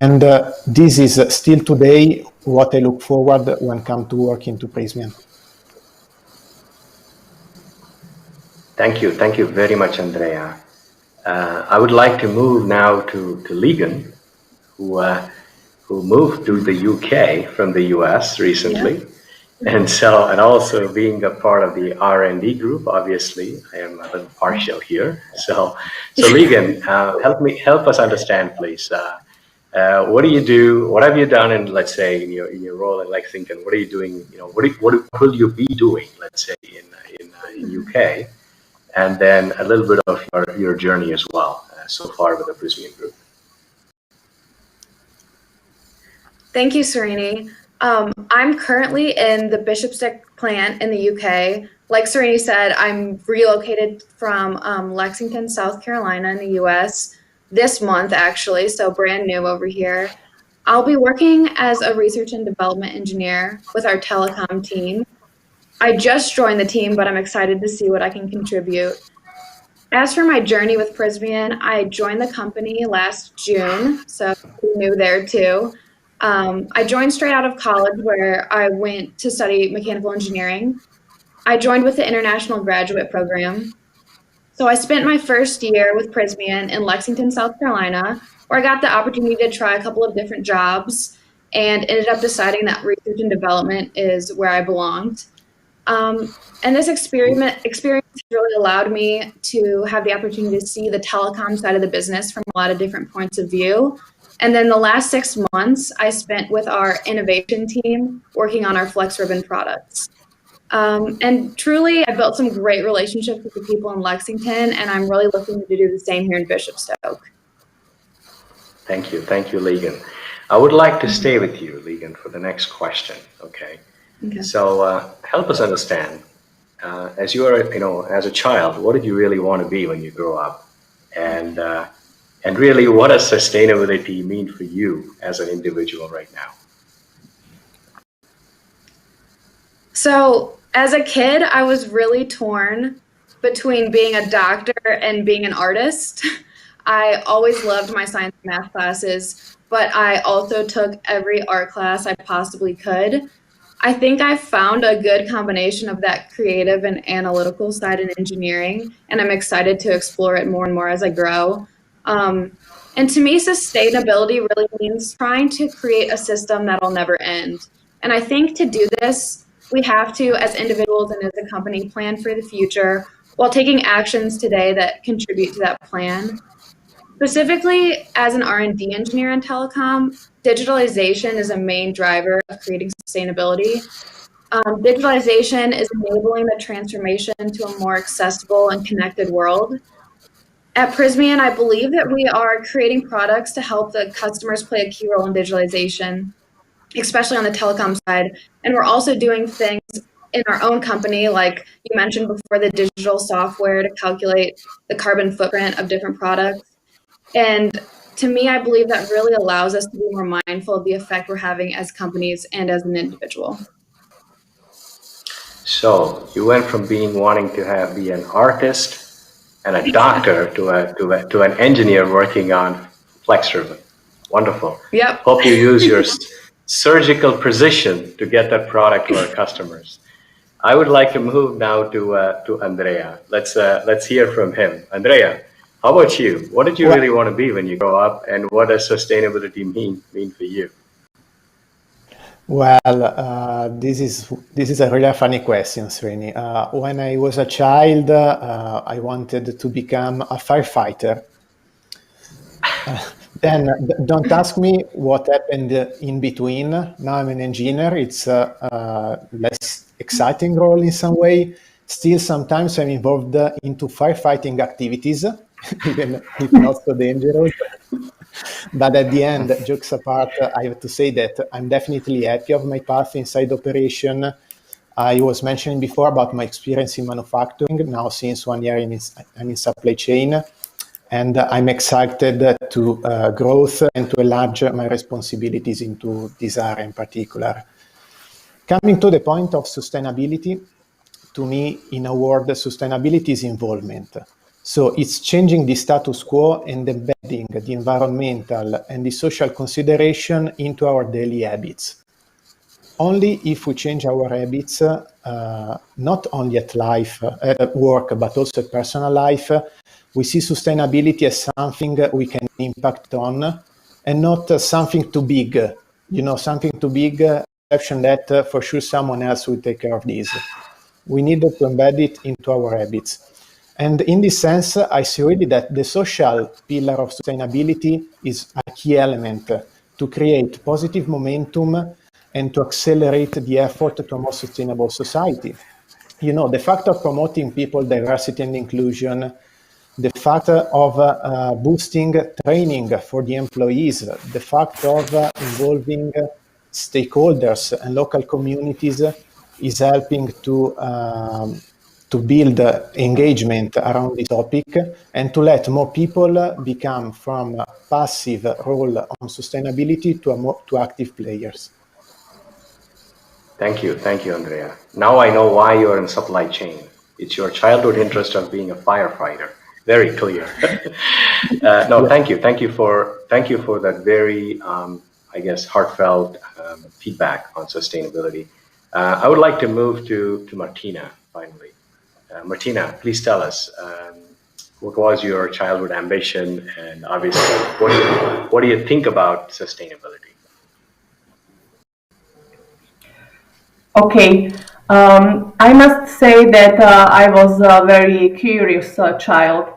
And this is still today what I look forward when come to work into Prysmian.
Thank you very much, Andrea. I would like to move now to Ligon, who moved to the UK from the US recently. Yeah. And also being a part of the R&D group, obviously, I am a little partial here. So Ligon, help us understand, please. What do you do? What have you done in, let's say, in your role in Lexington? What are you doing? What will you be doing, let's say, in UK? And then a little bit of your journey as well, so far with the Prysmian Group.
Thank you, Serini. I'm currently in the Bishopstick plant in the UK. Like Serini said, I'm relocated from Lexington, South Carolina in the US this month, actually, so brand new over here. I'll be working as a research and development engineer with our telecom team. I just joined the team, but I'm excited to see what I can contribute. As for my journey with Prysmian, I joined the company last June, so new there too. I joined straight out of college where I went to study mechanical engineering. I joined with the International Graduate Program. So I spent my first year with Prysmian in Lexington, South Carolina, where I got the opportunity to try a couple of different jobs and ended up deciding that research and development is where I belonged. And this experience really allowed me to have the opportunity to see the telecom side of the business from a lot of different points of view. And then the last 6 months I spent with our innovation team working on our Flex Ribbon products. And truly, I built some great relationships with the people in Lexington, and I'm really looking to do the same here in Bishopstoke.
Thank you, Ligon. I would like to stay with you, Ligon, for the next question. Okay. So help us understand, as you are, as a child, what did you really want to be when you grow up? And really, what does sustainability mean for you as an individual right now?
So as a kid, I was really torn between being a doctor and being an artist. I always loved my science and math classes, but I also took every art class I possibly could. I think I found a good combination of that creative and analytical side in engineering, and I'm excited to explore it more and more as I grow. And to me, sustainability really means trying to create a system that'll never end. And I think to do this, We have to, as individuals and as a company, plan for the future while taking actions today that contribute to that plan. Specifically, as an R&D engineer in telecom, digitalization is a main driver of creating sustainability. Digitalization is enabling the transformation to a more accessible and connected world. At Prysmian, I believe that we are creating products to help the customers play a key role in digitalization, especially on the telecom side. And we're also doing things in our own company, like you mentioned before, the digital software to calculate the carbon footprint of different products. And to me, I believe that really allows us to be more mindful of the effect we're having as companies and as an individual.
So you went from wanting to be an artist and a doctor to an engineer working on flex turbine. Wonderful.
Yep.
Hope you use your surgical precision to get that product to our customers. I would like to move now to Andrea. Let's hear from him. Andrea, how about you? What did you really want to be when you grow up, and what does sustainability mean for you?
Well, this is a really funny question, Srini. When I was a child, I wanted to become a firefighter. Then don't ask me what happened in between. Now I'm an engineer. It's a less exciting role in some way. Still, sometimes I'm involved into firefighting activities, even if not so dangerous. But at the end, jokes apart, I have to say that I'm definitely happy of my path inside operation. I was mentioning before about my experience in manufacturing. Now, since 1 year, I'm in supply chain. And I'm excited to growth and to enlarge my responsibilities into this area in particular. Coming to the point of sustainability, to me, in a word, sustainability is involvement. So it's changing the status quo and embedding the environmental and the social consideration into our daily habits. Only if we change our habits, not only at work, but also at personal life, we see sustainability as something we can impact on and not something too big. Something too big, exception that for sure someone else will take care of this. We need to embed it into our habits. And in this sense, I see really that the social pillar of sustainability is a key element to create positive momentum and to accelerate the effort to a more sustainable society. The fact of promoting people, diversity and inclusion, the fact of boosting training for the employees, the fact of involving stakeholders and local communities is helping to build engagement around the topic and to let more people become from a passive role on sustainability to active players.
Thank you, Andrea. Now I know why you're in supply chain. It's your childhood interest of being a firefighter. Very clear. Thank you for that very, heartfelt feedback on sustainability. I would like to move to Martina finally. Martina, please tell us what was your childhood ambition, and obviously, what do you think about sustainability?
Okay, I must say that I was a very curious child,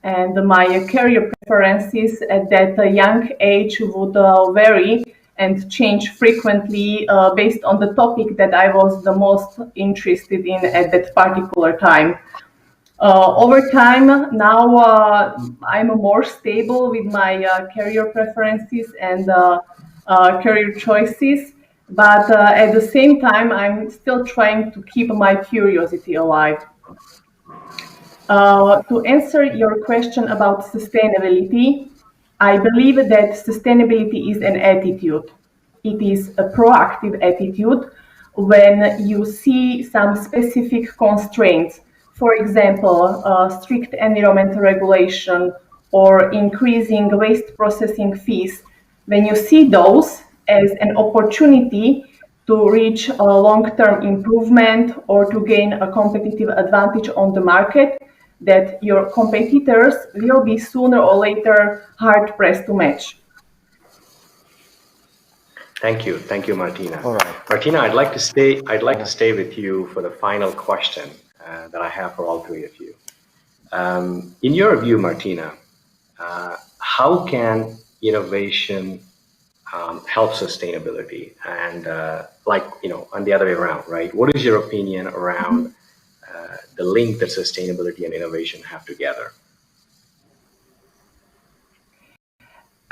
and my career preferences at that young age would vary and change frequently based on the topic that I was the most interested in at that particular time. Over time, now I'm more stable with my career preferences and career choices, but at the same time, I'm still trying to keep my curiosity alive. To answer your question about sustainability, I believe that sustainability is an attitude. It is a proactive attitude when you see some specific constraints, for example, strict environmental regulation or increasing waste processing fees. When you see those as an opportunity to reach a long-term improvement or to gain a competitive advantage on the market, that your competitors will be sooner or later hard-pressed to match.
Thank you, Martina.
All right,
Martina, I'd like to stay with you for the final question that I have for all three of you. In your view, Martina, how can innovation help sustainability? And on the other way around, right? What is your opinion around the link that sustainability and innovation have together?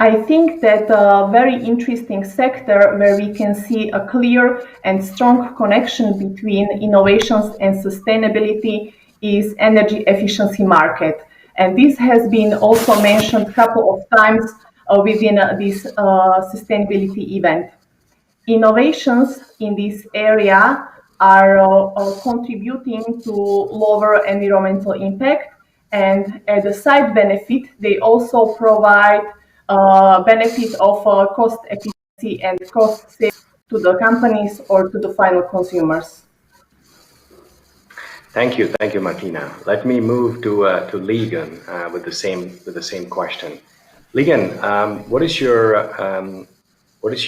I think that a very interesting sector where we can see a clear and strong connection between innovations and sustainability is energy efficiency market. And this has been also mentioned a couple of times within this sustainability event. Innovations in this area are contributing to lower environmental impact, and as a side benefit, they also provide benefit of cost efficiency and cost savings to the companies or to the final consumers.
Thank you, Martina. Let me move to Ligon with the same question. Ligon, what is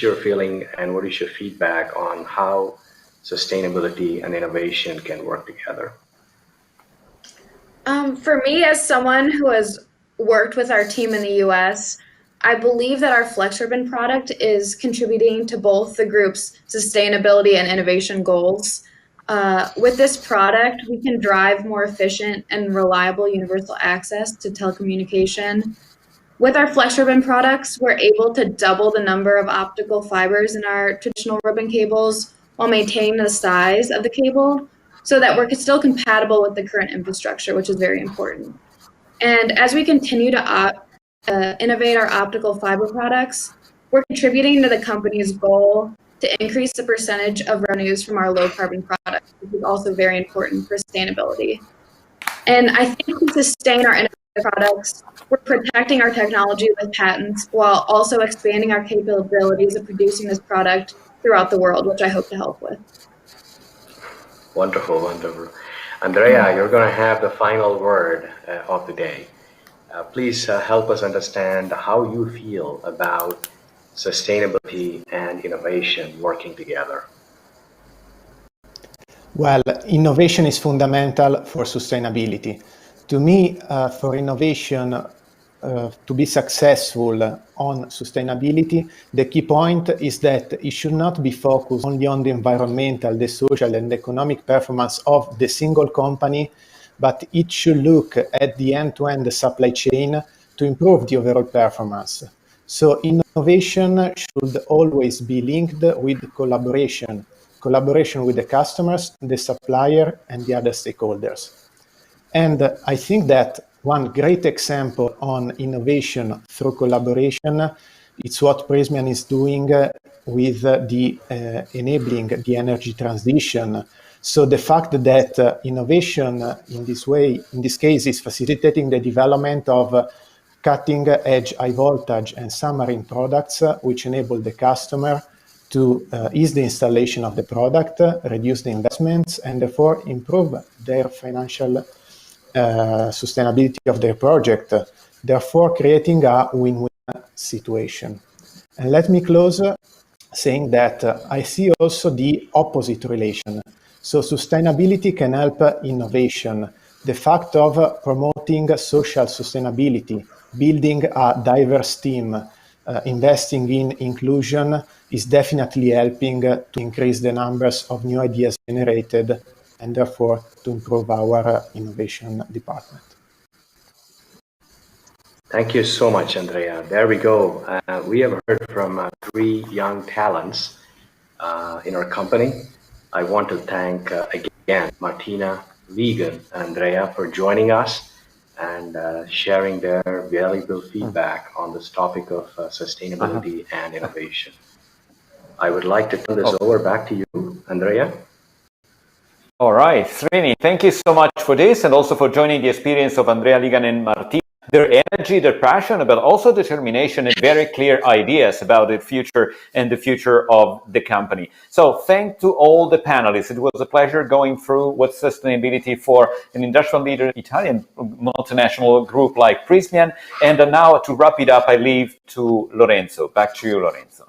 your feeling and what is your feedback on how sustainability and innovation can work together?
For me, as someone who has worked with our team in the US, I believe that our Flex Ribbon product is contributing to both the group's sustainability and innovation goals. With this product, we can drive more efficient and reliable universal access to telecommunication. With our Flex Ribbon products, we're able to double the number of optical fibers in our traditional ribbon cables while maintaining the size of the cable so that we're still compatible with the current infrastructure, which is very important. And as we continue to innovate our optical fiber products, we're contributing to the company's goal to increase the percentage of revenues from our low carbon products, which is also very important for sustainability. And I think to sustain our innovative products, we're protecting our technology with patents while also expanding our capabilities of producing this product throughout the world, which I hope to help with.
Wonderful, wonderful. Andrea, you're going to have the final word of the day. Please help us understand how you feel about sustainability and innovation working together.
Well, innovation is fundamental for sustainability. To me, for innovation to be successful on sustainability, the key point is that it should not be focused only on the environmental, the social and economic performance of the single company, but it should look at the end-to-end supply chain to improve the overall performance. So innovation should always be linked with collaboration with the customers, the supplier, and the other stakeholders. And I think that one great example on innovation through collaboration is what Prysmian is doing with the enabling the energy transition. So the fact that innovation in this case, is facilitating the development of cutting-edge high voltage and submarine products, which enable the customer to ease the installation of the product, reduce the investments, and therefore improve their financial sustainability of their project, therefore creating a win-win situation. And let me close saying that I see also the opposite relation. So sustainability can help innovation. The fact of promoting social sustainability, building a diverse team, investing in inclusion is definitely helping to increase the numbers of new ideas generated and therefore to improve our innovation department.
Thank you so much, Andrea. There we go. We have heard from three young talents in our company. I want to thank again Martina, Ligon, and Andrea for joining us and sharing their valuable feedback on this topic of sustainability and innovation. I would like to turn this over back to you, Andrea.
All right, Srini, thank you so much for this and also for joining the experience of Andrea, Ligon, and Martina. Their energy, their passion, but also determination and very clear ideas about the future and the future of the company. So thanks to all the panelists. It was a pleasure going through what's sustainability for an industrial leader, Italian multinational group like Prysmian. And now to wrap it up, I leave to Lorenzo. Back to you, Lorenzo.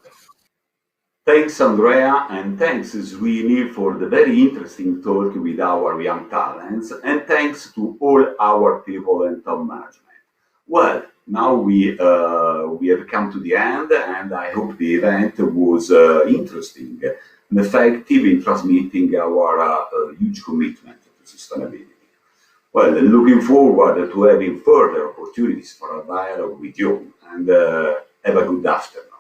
Thanks, Andrea, and thanks, Srini, for the very interesting talk with our young talents, and thanks to all our people and top management. Well, now we have come to the end, and I hope the event was interesting and effective in transmitting our huge commitment to sustainability. Well, looking forward to having further opportunities for a dialogue with you, and have a good afternoon.